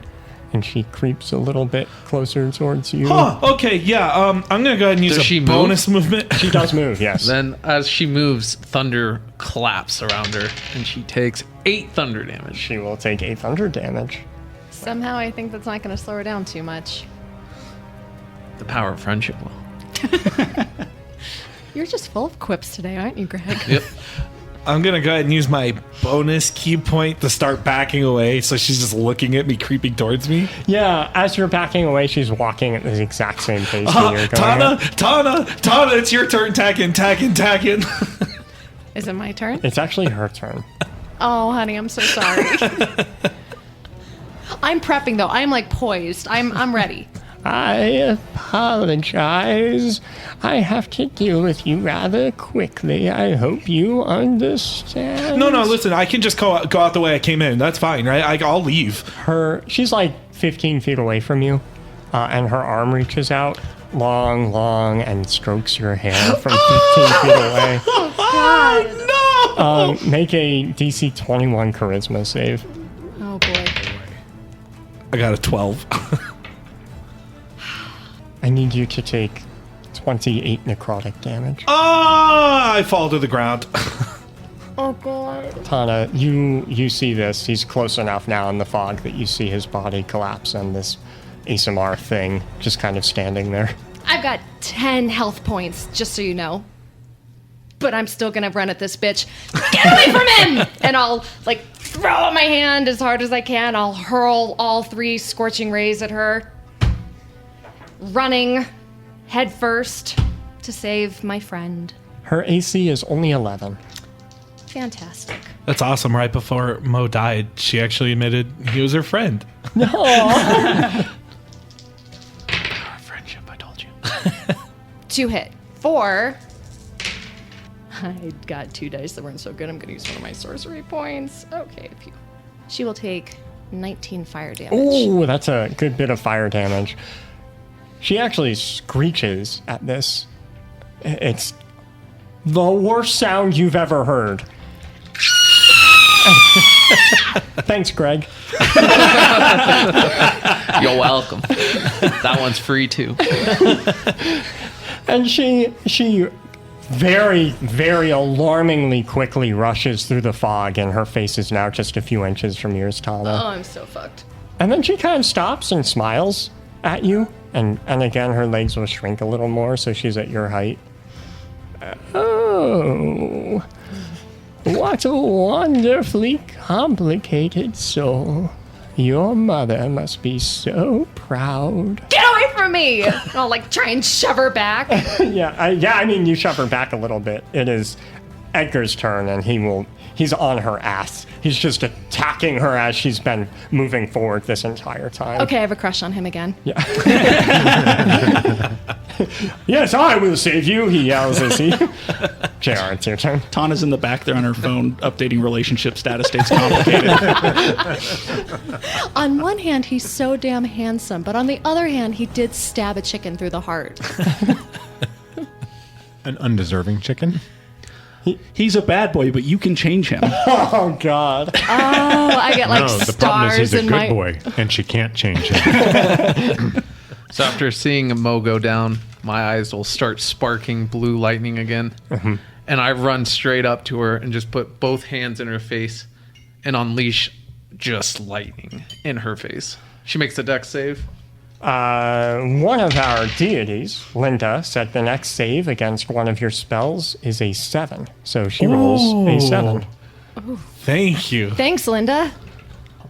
And she creeps a little bit closer towards you. Huh, okay, yeah. I'm going to go ahead and use Does she a move? bonus movement. She does move, yes. Then, as she moves, thunder claps around her, and she takes 8 thunder damage. She will take 8 thunder damage. Somehow I think that's not going to slow her down too much. The power of friendship will. You're just full of quips today, aren't you, Greg? Yep. I'm going to go ahead and use my bonus key point to start backing away. So she's just looking at me, creeping towards me. Yeah, as you're backing away, she's walking at the exact same pace that you're going at. Tana, it's your turn. Tagging. Is it my turn? It's actually her turn. Oh, honey, I'm so sorry. I'm prepping though. I'm like poised. I'm ready. I apologize. I have to deal with you rather quickly. I hope you understand. No, listen, I can just go out the way I came in. That's fine, right? I'll leave. She's like 15 feet away from you, and her arm reaches out long, and strokes your hair from 15 feet away. God. Make a DC 21 charisma save. Oh boy. I got a 12. I need you to take 28 necrotic damage. I fall to the ground. Oh god. Tana, you see this. He's close enough now in the fog that you see his body collapse and this ASMR thing just kind of standing there. I've got 10 health points, just so you know. But I'm still gonna run at this bitch. Get away from him! And I'll like throw out my hand as hard as I can. I'll hurl all 3 scorching rays at her. Running head first to save my friend. Her AC is only 11. Fantastic. That's awesome. Right before Mo died, she actually admitted he was her friend. Power of friendship, I told you. 2 hit. 4. I got 2 dice that weren't so good. I'm going to use one of my sorcery points. Okay, phew. She will take 19 fire damage. Ooh, that's a good bit of fire damage. She actually screeches at this. It's the worst sound you've ever heard. Thanks, Greg. You're welcome. That one's free too. And she very, very alarmingly quickly rushes through the fog, and her face is now just a few inches from yours, Tana. Oh, I'm so fucked. And then she kind of stops and smiles at you, and again, her legs will shrink a little more, so she's at your height. Oh, what a wonderfully complicated soul. Your mother must be so proud. Get away from me! And I'll like try and shove her back. I mean, you shove her back a little bit. It is Edgar's turn, and he's on her ass. He's just attacking her as she's been moving forward this entire time. Okay, I have a crush on him again. Yeah. Yes, I will save you, he yells as he... JR, it's your turn. Tana's in the back there on her phone updating relationship status. States complicated. On one hand, he's so damn handsome, but on the other hand, he did stab a chicken through the heart. An undeserving chicken. He's a bad boy, but you can change him. Oh, God. Oh, I get like No, stars the problem is he's a in good my... boy, and she can't change him. So after seeing Mo go down, my eyes will start sparking blue lightning again. Mm-hmm. And I run straight up to her and just put both hands in her face and unleash just lightning in her face. She makes a dex save. One of our deities, Linda, said the next save against one of your spells is a 7. So she rolls a 7. Thank you. Thanks, Linda.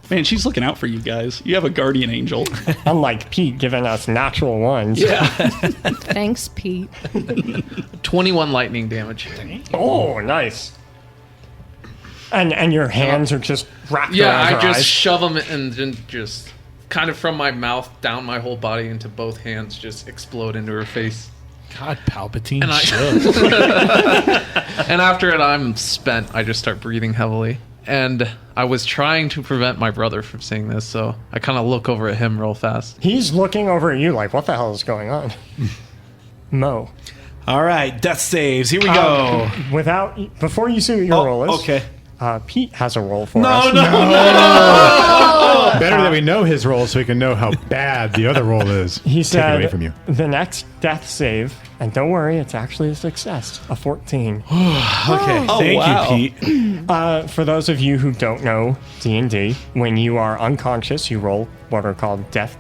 Man, she's looking out for you guys. You have a guardian angel. Unlike Pete giving us natural ones. Yeah. Thanks, Pete. 21 lightning damage. Oh, nice. And your hands are just wrapped Yeah, around her I just eyes. shove them and then just kind of from my mouth down my whole body into both hands, just explode into her face. God, Palpatine And should. And after it, I'm spent. I just start breathing heavily. And I was trying to prevent my brother from seeing this, so I kind of look over at him real fast. He's looking over at you like, what the hell is going on? Mo. All right, death saves. Here we go. Before you see what your roll is, Okay. Pete has a roll for No, us. no, Better that we know his role so we can know how bad the other role is. He Take it away said from you. the next death save, and don't worry, it's actually a success, a 14. Okay, Oh, thank wow. you, Pete. For those of you who don't know D&D, when you are unconscious, you roll what are called death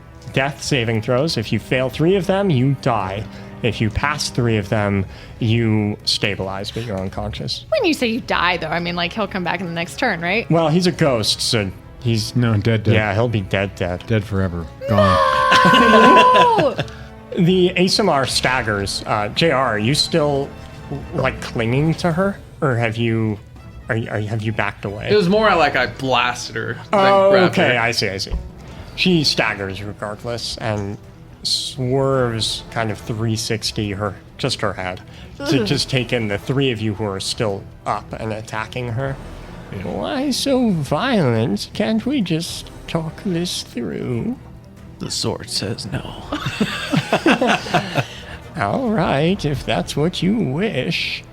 saving throws. If you fail 3 of them, you die. If you pass 3 of them, you stabilize, but you're unconscious. When you say you die, though, I mean, like, he'll come back in the next turn, right? Well, he's a ghost, so he's... No, dead. Yeah, he'll be dead. Dead forever. Gone. Oh! The ASMR staggers. JR, are you still, like, clinging to her? Or have you backed away? It was more like I blasted her. than Oh, grabbed okay, her. I see. She staggers regardless and swerves kind of 360 her head to just take in the 3 of you who are still up and attacking her. Why so violent? Can't we just talk this through? The sword says no. All right, if that's what you wish.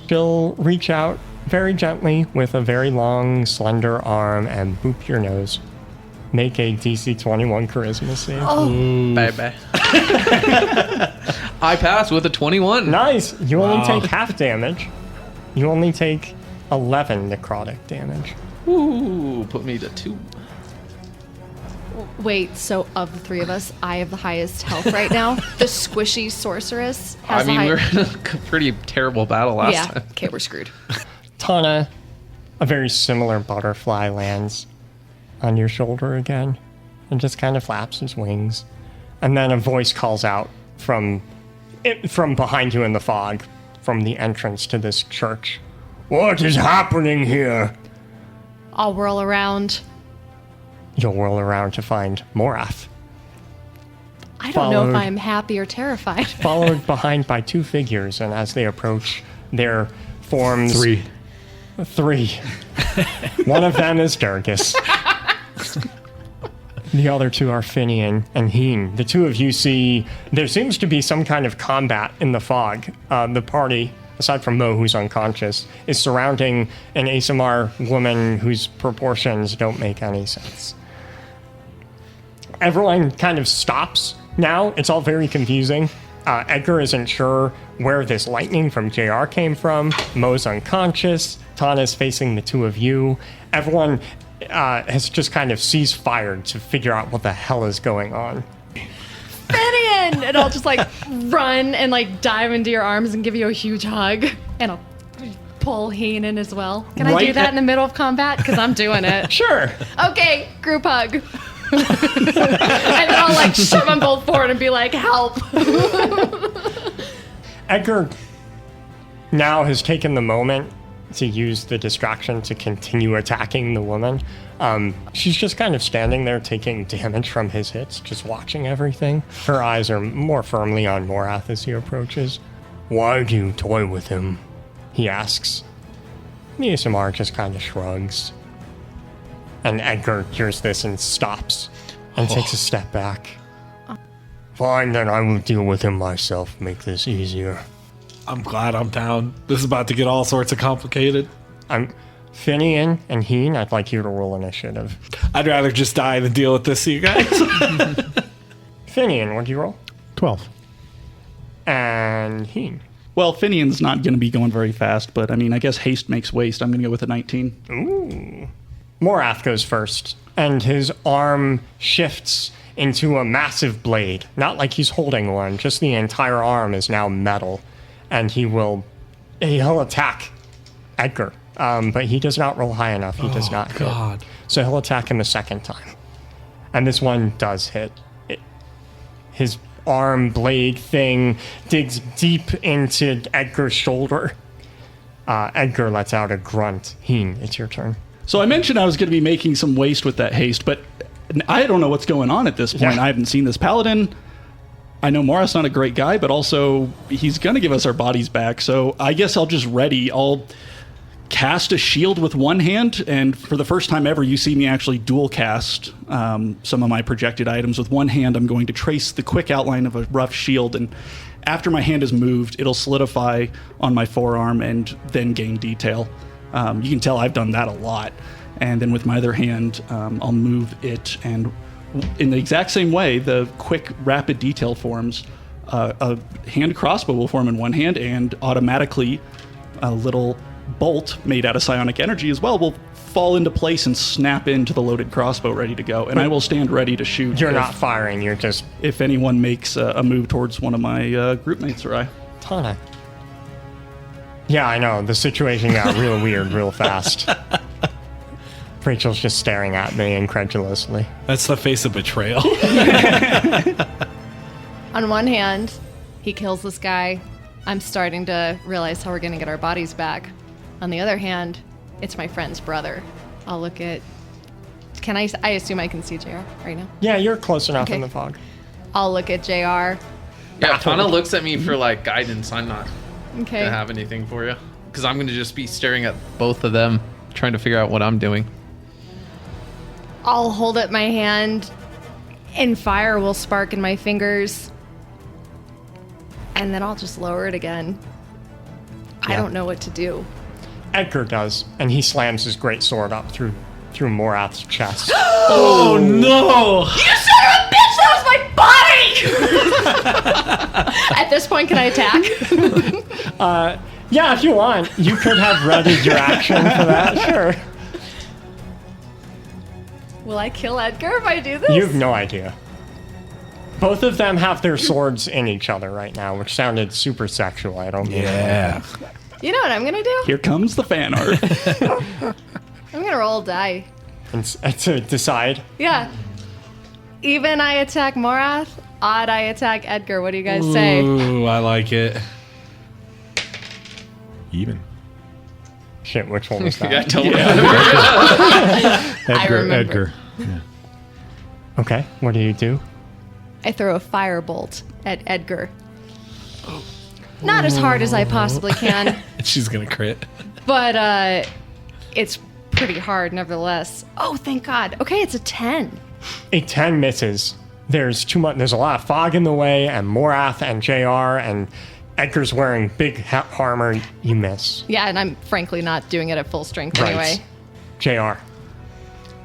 She'll reach out very gently with a very long, slender arm and boop your nose. Make a DC 21 charisma save. Bye. I pass with a 21. Nice! You only take half damage. You only take 11 necrotic damage. Ooh, put me to 2. Wait, so of the 3 of us, I have the highest health right now. The squishy sorceress I has mean, the we were highest. in a pretty terrible battle last Yeah. time. Okay, we're screwed. Tana, a very similar butterfly lands on your shoulder again and just kind of flaps its wings. And then a voice calls out from behind you in the fog, from the entrance to this church. What is happening here? I'll whirl around. You'll whirl around to find Morath, I don't know if Followed. I'm happy or terrified. followed behind by 2 figures, and as they approach, their forms... 3. 3. One of them is Durgus. The other 2 are Finian and Heen. The 2 of you see there seems to be some kind of combat in the fog. The party, aside from Mo, who's unconscious, is surrounding an ASMR woman whose proportions don't make any sense. Everyone kind of stops now. It's all very confusing. Edgar isn't sure where this lightning from JR came from. Mo's unconscious. Tana's facing the 2 of you. Everyone has just kind of ceased fire to figure out what the hell is going on. Gideon! And I'll just like run and like dive into your arms and give you a huge hug. And I'll pull Heen in as well. Can I do Right that at- in the middle of combat? Because I'm doing it. Sure. Okay, group hug. And then I'll like shove them both forward and be like, help. Edgar now has taken the moment to use the distraction to continue attacking the woman. She's just kind of standing there taking damage from his hits, just watching everything. Her eyes are more firmly on Morath as he approaches. Why do you toy with him? He asks. The ASMR just kind of shrugs. And Edgar hears this and stops and takes a step back. Fine, then I will deal with him myself, make this easier. I'm glad I'm down. This is about to get all sorts of complicated. I'm Finian and Heen. I'd like you to roll initiative. I'd rather just die than deal with this, you guys. Finian, what'd you roll? 12. And Heen. Well, Finian's not going to be going very fast, but I mean, I guess haste makes waste. I'm going to go with a 19. Ooh. Morath goes first, and his arm shifts into a massive blade. Not like he's holding one, just the entire arm is now metal. And he'll attack Edgar. But he does not roll high enough. He does not God. hit. So he'll attack him a second time. And this one does hit. His arm blade thing digs deep into Edgar's shoulder. Edgar lets out a grunt. Heen, it's your turn. So I mentioned I was going to be making some waste with that haste, but I don't know what's going on at this point. Yeah. I haven't seen this paladin. I know Morris not a great guy, but also he's going to give us our bodies back. So I guess I'll just ready. I'll cast a shield with one hand, and for the first time ever, you see me actually dual cast some of my projected items. With one hand, I'm going to trace the quick outline of a rough shield, and after my hand is moved, it'll solidify on my forearm and then gain detail. You can tell I've done that a lot. And then with my other hand, I'll move it, and in the exact same way, the quick, rapid detail forms. A hand crossbow will form in one hand, and automatically a little bolt made out of psionic energy as well will fall into place and snap into the loaded crossbow ready to go. And I will stand ready to shoot. You're not firing, you're just... If anyone makes a move towards one of my group mates or I. Tana. Yeah, I know. The situation got real weird real fast. Rachel's just staring at me incredulously. That's the face of betrayal. On one hand, he kills this guy. I'm starting to realize how we're going to get our bodies back. On the other hand, it's my friend's brother. I'll look at... I assume I can see JR right now? Yeah, you're close enough Okay. in the fog. I'll look at JR. Yeah, Tana looks at me for like guidance. I'm not Okay. gonna have anything for you because I'm gonna just be staring at both of them, trying to figure out what I'm doing. I'll hold up my hand, and fire will spark in my fingers. And then I'll just lower it again. I Yeah. don't know what to do. Edgar does, and he slams his great sword up through Morath's chest. Oh no! You son of a bitch! That was my body! At this point, can I attack? Yeah, if you want. You could have readied your action for that, sure. Will I kill Edgar if I do this? You have no idea. Both of them have their swords in each other right now, which sounded super sexual. I don't mean Yeah. You know what I'm gonna do? Here comes the fan art. I'm gonna roll a die. And to decide. Yeah. Even I attack Morath, odd I attack Edgar. What do you guys say? Ooh, I like it. Even. Shit, which one was that? Yeah, totally. Edgar. remember. Edgar. Yeah. Okay, what do you do? I throw a firebolt at Edgar. Not as hard as I possibly can, She's gonna crit. but it's pretty hard nevertheless. Oh, thank God. Okay, it's a 10. A 10 misses. There's too much. There's a lot of fog in the way, and Morath and JR, and Edgar's wearing big armor. You miss. Yeah, and I'm frankly not doing it at full strength anyway. JR.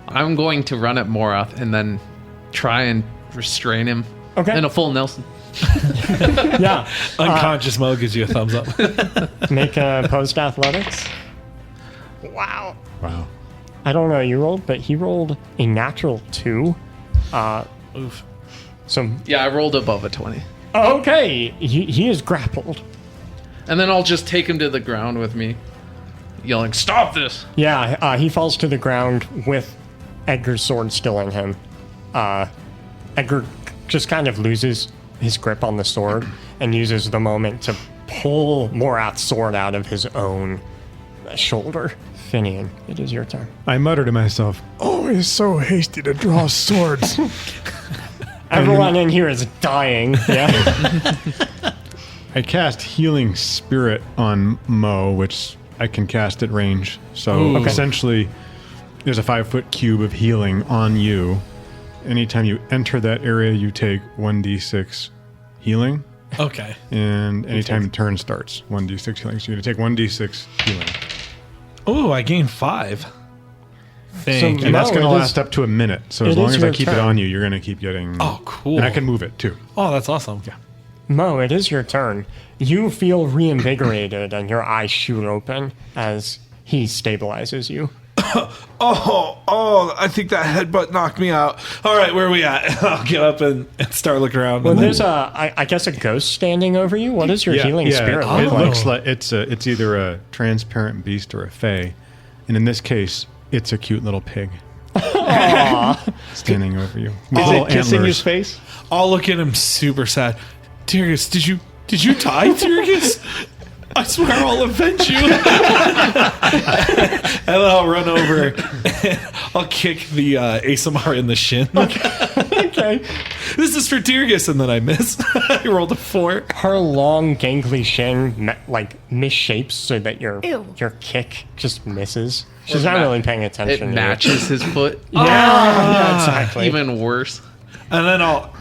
I'm going to run at Morath and then try and restrain him. Okay. In a full Nelson. Yeah. Unconscious mode gives you a thumbs up. Make a opposed athletics. Wow. Wow. I don't know what you rolled, but he rolled a natural 2. Oof. So, Yeah, I rolled above a 20. okay. He is grappled. And then I'll just take him to the ground with me, yelling, "Stop this!" Yeah, he falls to the ground with Edgar's sword still in him. Edgar just kind of loses his grip on the sword and uses the moment to pull Morath's sword out of his own shoulder. Finian, it is your turn. I mutter to myself, always so hasty to draw swords. Everyone in here is dying. Yeah. I cast Healing Spirit on Mo, which I can cast at range. So essentially, there's a 5-foot cube of healing on you. Anytime you enter that area, you take 1d6 healing. Okay. And anytime the turn starts, 1d6 healing. So you're going to take 1d6 healing. Oh, I gained 5. Thank So- you. And that's No, going to it is- last up to a minute. So as it long is as I your keep it turn. on you, you're going to keep getting... Oh, cool. And I can move it, too. Oh, that's awesome. Yeah. Mo, it is your turn. You feel reinvigorated and your eyes shoot open as he stabilizes you. Oh, I think that headbutt knocked me out. All right, where are we at? I'll get up and start looking around. Well, and there's I guess a ghost standing over you. What does your healing spirit It look like? looks like it's either a transparent beast or a fae. And in this case, it's a cute little pig. Standing over you. With Is little it kissing antlers. his face? I'll look at him super sad. Tyrgus, did you die, Tyrgus? I swear I'll avenge you. And then I'll run over and I'll kick the ASMR in the shin. Okay. This is for Tyrgus, and then I miss. I rolled a 4. Her long, gangly shin misshapes so that your Ew. kick just misses. She's not really paying It attention. to matches his foot. Yeah, exactly. Even worse. And then I'll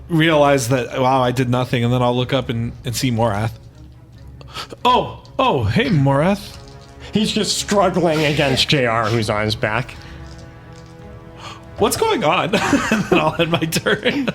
realize that, wow, I did nothing. And then I'll look up and see Morath. Oh, hey, Morath. He's just struggling against JR, who's on his back. What's going on? And then I'll end my turn.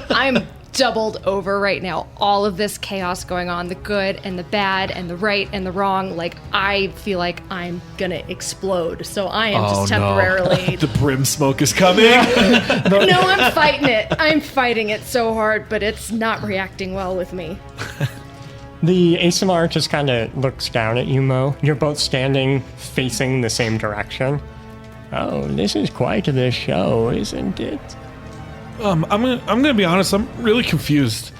I'm doubled over right now. All of this chaos going on, the good and the bad and the right and the wrong. Like, I feel like I'm gonna explode. So I am just temporarily. The brim smoke is coming. No, I'm fighting it. I'm fighting it so hard, but it's not reacting well with me. The ASMR just kind of looks down at you, Mo. You're both standing facing the same direction. Oh, this is quite the show, isn't it? I'm gonna be honest. I'm really confused.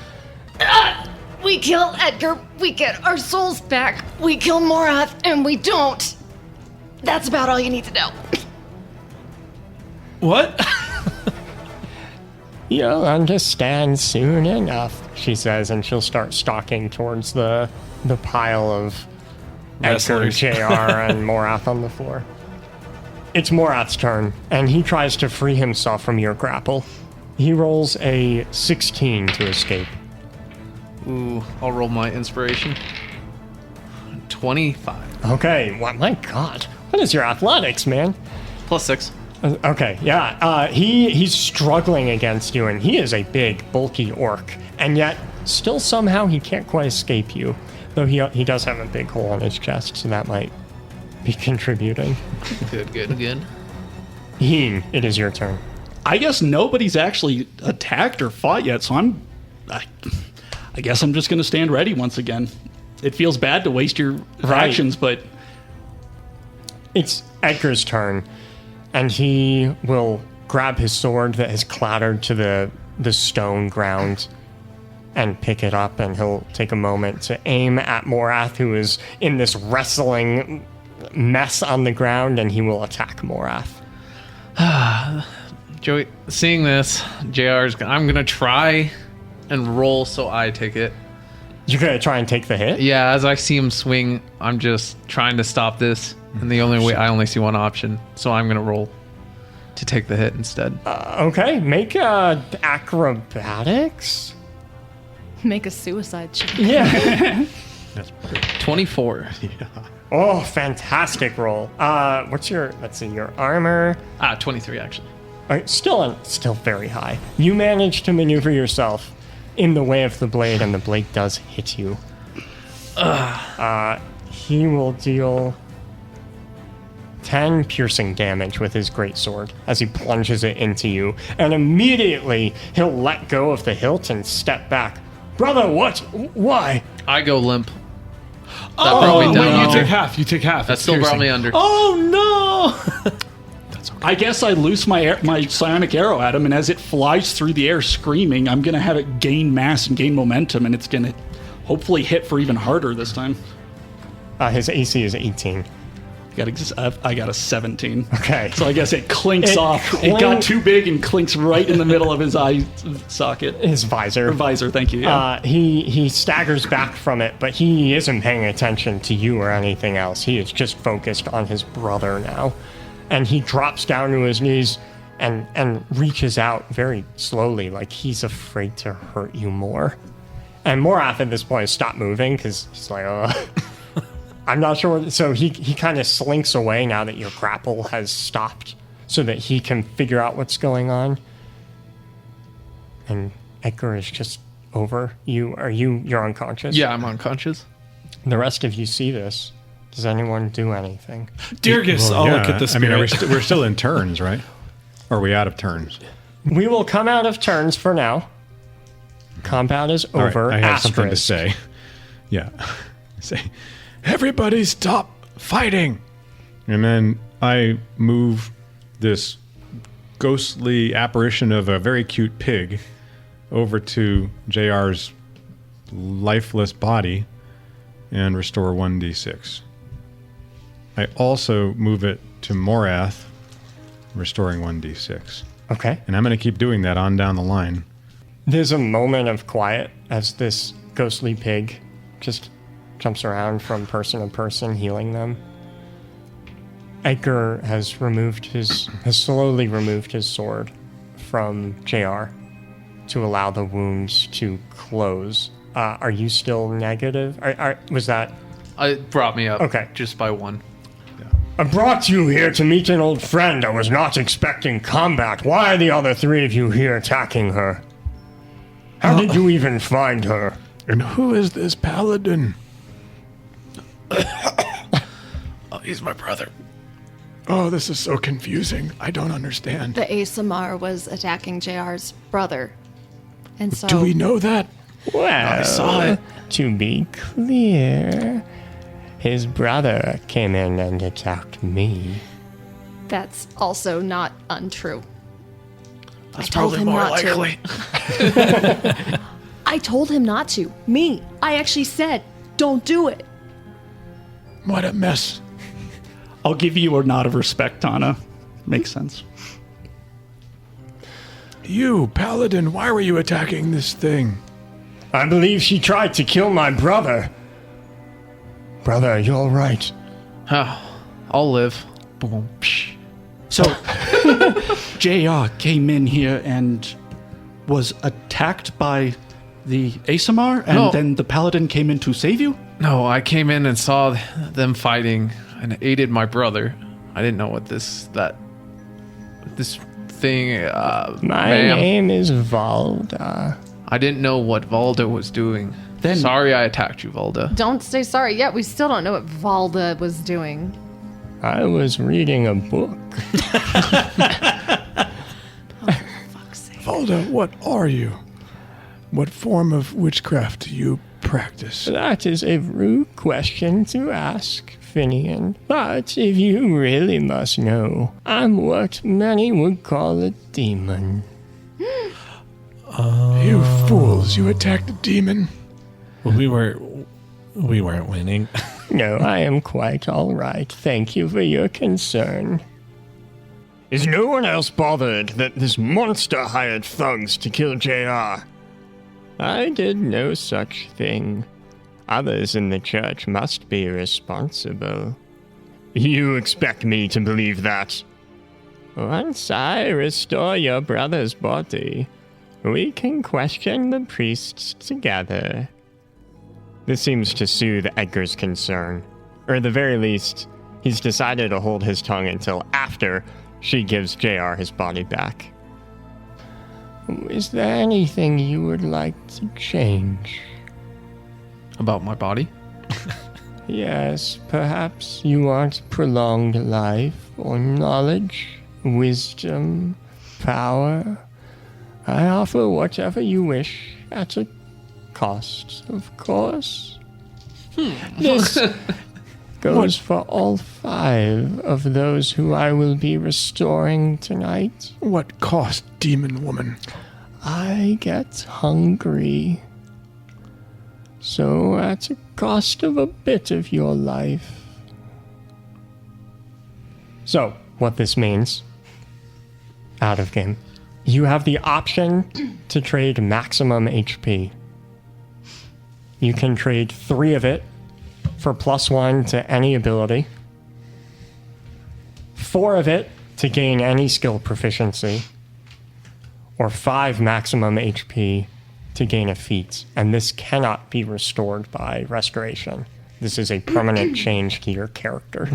We kill Edgar, we get our souls back. We kill Morath, and we don't. That's about all you need to know. What? You'll understand soon enough, she says, and she'll start stalking towards the pile of Edgar, Wrestlers. JR, and Morath on the floor. It's Morath's turn, and he tries to free himself from your grapple. He rolls a 16 to escape. Ooh, I'll roll my inspiration. 25. Okay, what? My God, what is your athletics, man? +6. Okay, yeah, he's struggling against you, and he is a big, bulky orc, and yet still somehow he can't quite escape you, though he does have a big hole in his chest, so that might be contributing. Good. Heen, it is your turn. I guess nobody's actually attacked or fought yet, so I guess I'm just going to stand ready once again. It feels bad to waste your actions, but It's Edgar's turn, and he will grab his sword that has clattered to the stone ground and pick it up, and he'll take a moment to aim at Morath, who is in this wrestling mess on the ground, and he will attack Morath. Joey, seeing this, I'm gonna try and roll so I take it. You're gonna try and take the hit? Yeah, as I see him swing, I'm just trying to stop this, and the only way I only see one option, so I'm gonna roll to take the hit instead. Okay, make acrobatics. Make a suicide check. Yeah. 24. Oh, fantastic roll. What's your armor? 23 actually. Still very high. You manage to maneuver yourself in the way of the blade, and the blade does hit you. He will deal 10 piercing damage with his greatsword as he plunges it into you, and immediately he'll let go of the hilt and step back. Brother, what? Why? I go limp. That brought me down. Wait, under. you take half. That It's still brought piercing. me under. oh no! I guess I loose my psionic arrow at him, and as it flies through the air screaming, I'm going to have it gain mass and gain momentum, and it's going to hopefully hit for even harder this time. His AC is 18. I got a 17. Okay. So I guess it clinks It off. It got too big and clinks right in the middle of his eye socket. His visor. Or visor, thank you. Yeah. He staggers back from it, but he isn't paying attention to you or anything else. He is just focused on his brother now. And he drops down to his knees and reaches out very slowly, like he's afraid to hurt you more. And Morath at this point has stopped moving because he's like, I'm not sure. So he kind of slinks away now that your grapple has stopped so that he can figure out what's going on. And Edgar is just over you. You're unconscious? Yeah, I'm unconscious. The rest of you see this. Does anyone do anything? Deargus, I'll look at this. I mean, we're still in turns, right? Or are we out of turns? We will come out of turns for now. Combat is All right, over. I have something to Asterisk. say. Yeah. Say, everybody stop fighting. And then I move this ghostly apparition of a very cute pig over to JR's lifeless body and restore 1d6. I also move it to Morath, restoring 1d6. Okay. And I'm going to keep doing that on down the line. There's a moment of quiet as this ghostly pig just jumps around from person to person, healing them. Edgar has slowly removed his sword from JR to allow the wounds to close. Are you still negative? Was that It brought me up. Okay. Just by one. I brought you here to meet an old friend. I was not expecting combat. Why are the other three of you here attacking her? How did you even find her? And who is this paladin? He's my brother. Oh, this is so confusing. I don't understand. The ASMR was attacking JR's brother. And so Do we know that? Well, I saw it. To be clear, his brother came in and attacked me. that's also not untrue. That's told probably him more not to. likely. I told him not to. Me. I actually said, don't do it. What a mess. I'll give you a nod of respect, Tana. Makes sense. You, paladin, why were you attacking this thing? I believe she tried to kill my brother. Brother, you all right? I'll live. Boom. Psh. So, JR came in here and was attacked by the ASMR, and No. then the paladin came in to save you? No, I came in and saw them fighting and aided my brother. I didn't know what this thing. My ma'am. name is Valda. I didn't know what Valda was doing. Then- Sorry I attacked you, Valda. Don't say sorry yet. We still don't know what Valda was doing. I was reading a book. Valda, what are you? What form of witchcraft do you practice? That is a rude question to ask, Finian. But if you really must know, I'm what many would call a demon. You fools, you attacked a demon. Well, we weren't winning. No, I am quite all right. Thank you for your concern. Is no one else bothered that this monster hired thugs to kill JR? I did no such thing. Others in the church must be responsible. You expect me to believe that? Once I restore your brother's body, we can question the priests together. This seems to soothe Edgar's concern. Or at the very least, he's decided to hold his tongue until after she gives JR his body back. Is there anything you would like to change? About my body? Yes, perhaps you want prolonged life, or knowledge, wisdom, power. I offer whatever you wish at a cost, of course. This goes for all 5 of those who I will be restoring tonight. What cost, demon woman? I get hungry. So at a cost of a bit of your life. So, what this means, out of game, you have the option to trade maximum HP. You can trade 3 of it for +1 to any ability, 4 of it to gain any skill proficiency, or 5 maximum HP to gain a feat. And this cannot be restored by restoration. This is a permanent change to your character.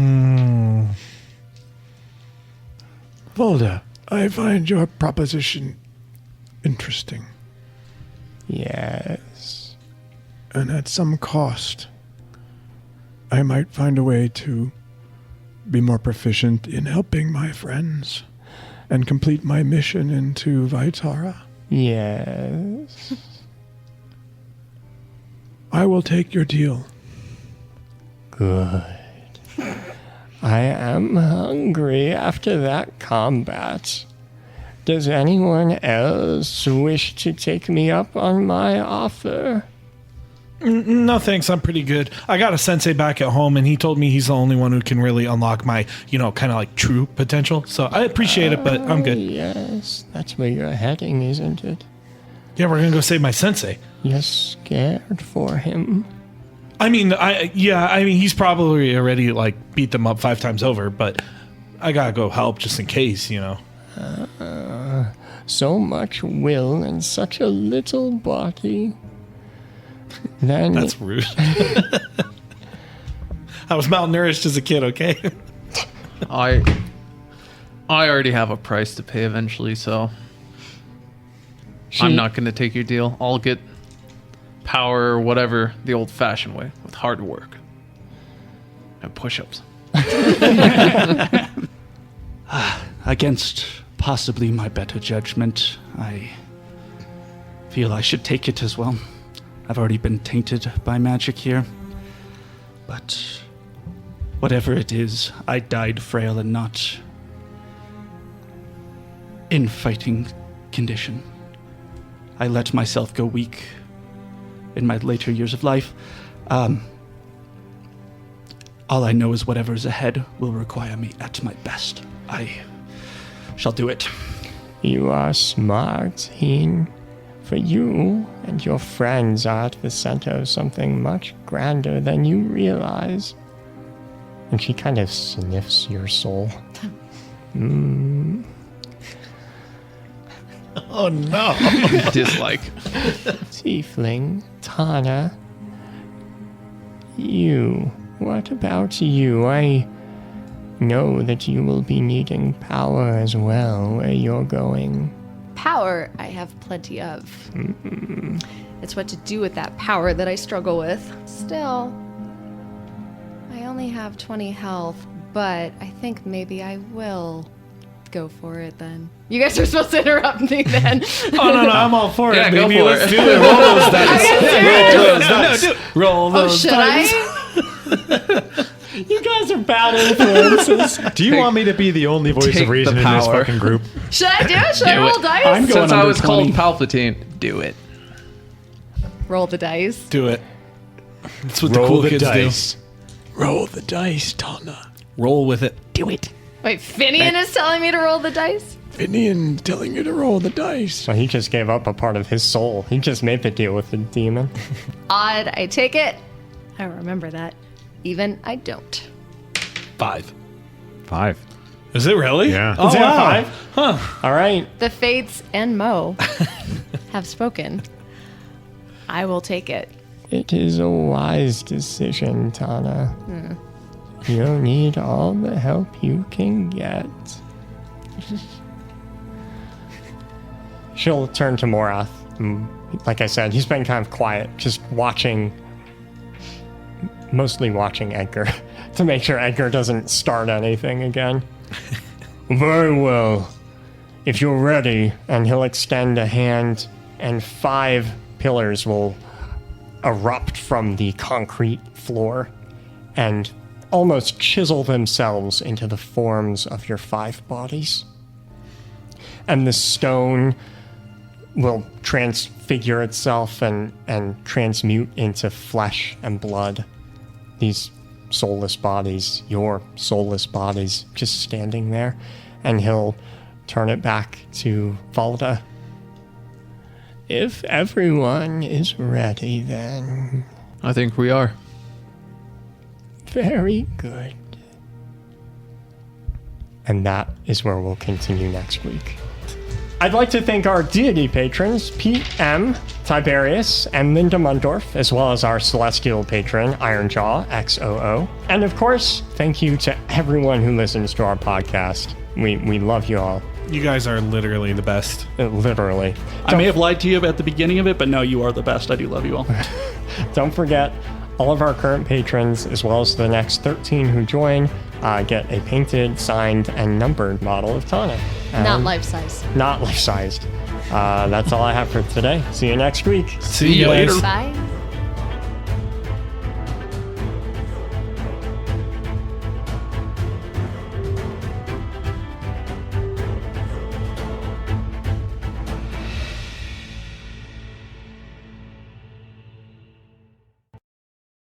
Valda, I find your proposition interesting, Yes. and at some cost, I might find a way to be more proficient in helping my friends and complete my mission into Vaitara. Yes. I will take your deal. Good. I am hungry after that combat. Does anyone else wish to take me up on my offer? No, thanks. I'm pretty good. I got a sensei back at home, and he told me he's the only one who can really unlock my, kind of like true potential. So I appreciate it, but I'm good. Yes, that's where you're heading, isn't it? Yeah, we're gonna go save my sensei. You're scared for him. I mean, he's probably already like beat them up 5 times over, but I gotta go help just in case, So much will in such a little body. Then That's rude. I was malnourished as a kid, okay? I already have a price to pay eventually, so I'm not going to take your deal. I'll get power or whatever the old-fashioned way, with hard work and push-ups. Against possibly my better judgment, I feel I should take it as well. I've already been tainted by magic here. But whatever it is, I died frail and not in fighting condition. I let myself go weak in my later years of life. All I know is whatever is ahead will require me at my best. I shall do it. You are smart, Heen. For you and your friends are at the center of something much grander than you realize. And she kind of sniffs your soul. Oh, no. Dislike. Tiefling, Tana. You. What about you? I know that you will be needing power as well where you're going. Power, I have plenty of. It's what to do with that power that I struggle with. Still, I only have 20 health, but I think maybe I will go for it then. You guys are supposed to interrupt me then. Oh, no, I'm all for Yeah, it, go baby. for Let's it. do it. Roll those dice. Roll Oh, those should dice. I? You guys are bad influences. Do you want me to be the only voice take of reason the in this power. fucking group? Should I do it? Should I Do roll it. dice? I'm going Since I under was 20. called Palpatine, do it. Roll the dice. Do it. That's what the cool kids Roll the dice, Tana. do. Roll with it. Do it. Wait, Finian is telling me to roll the dice? Finian telling you to roll the dice. Well, he just gave up a part of his soul. He just made the deal with the demon. Odd, I take it. I remember that. Even I don't. 5. 5. Is it really? Yeah. Oh, Is it a wow. 5? Huh. All right. The Fates and Mo have spoken. I will take it. It is a wise decision, Tana. You'll need all the help you can get. She'll turn to Morath. Like I said, he's been kind of quiet, just watching, mostly watching Edgar, to make sure Edgar doesn't start anything again. Very well. If you're ready, and he'll extend a hand, and 5 pillars will erupt from the concrete floor and almost chisel themselves into the forms of your 5 bodies. And the stone will transfigure itself and transmute into flesh and blood. These soulless bodies, your soulless bodies, just standing there. And he'll turn it back to Valda. If everyone is ready, then I think we are. very good. And that is where we'll continue next week. I'd like to thank our deity patrons, Pete M., Tiberius, and Linda Mundorf, as well as our celestial patron, Ironjaw, XOO. And of course, thank you to everyone who listens to our podcast. We love you all. You guys are literally the best. Literally. I may have lied to you at the beginning of it, but no, you are the best. I do love you all. Don't forget, all of our current patrons, as well as the next 13 who join, get a painted, signed, and numbered model of Tana. Not life-size. Not life-sized. That's all I have for today. See you next week. See you later. Bye.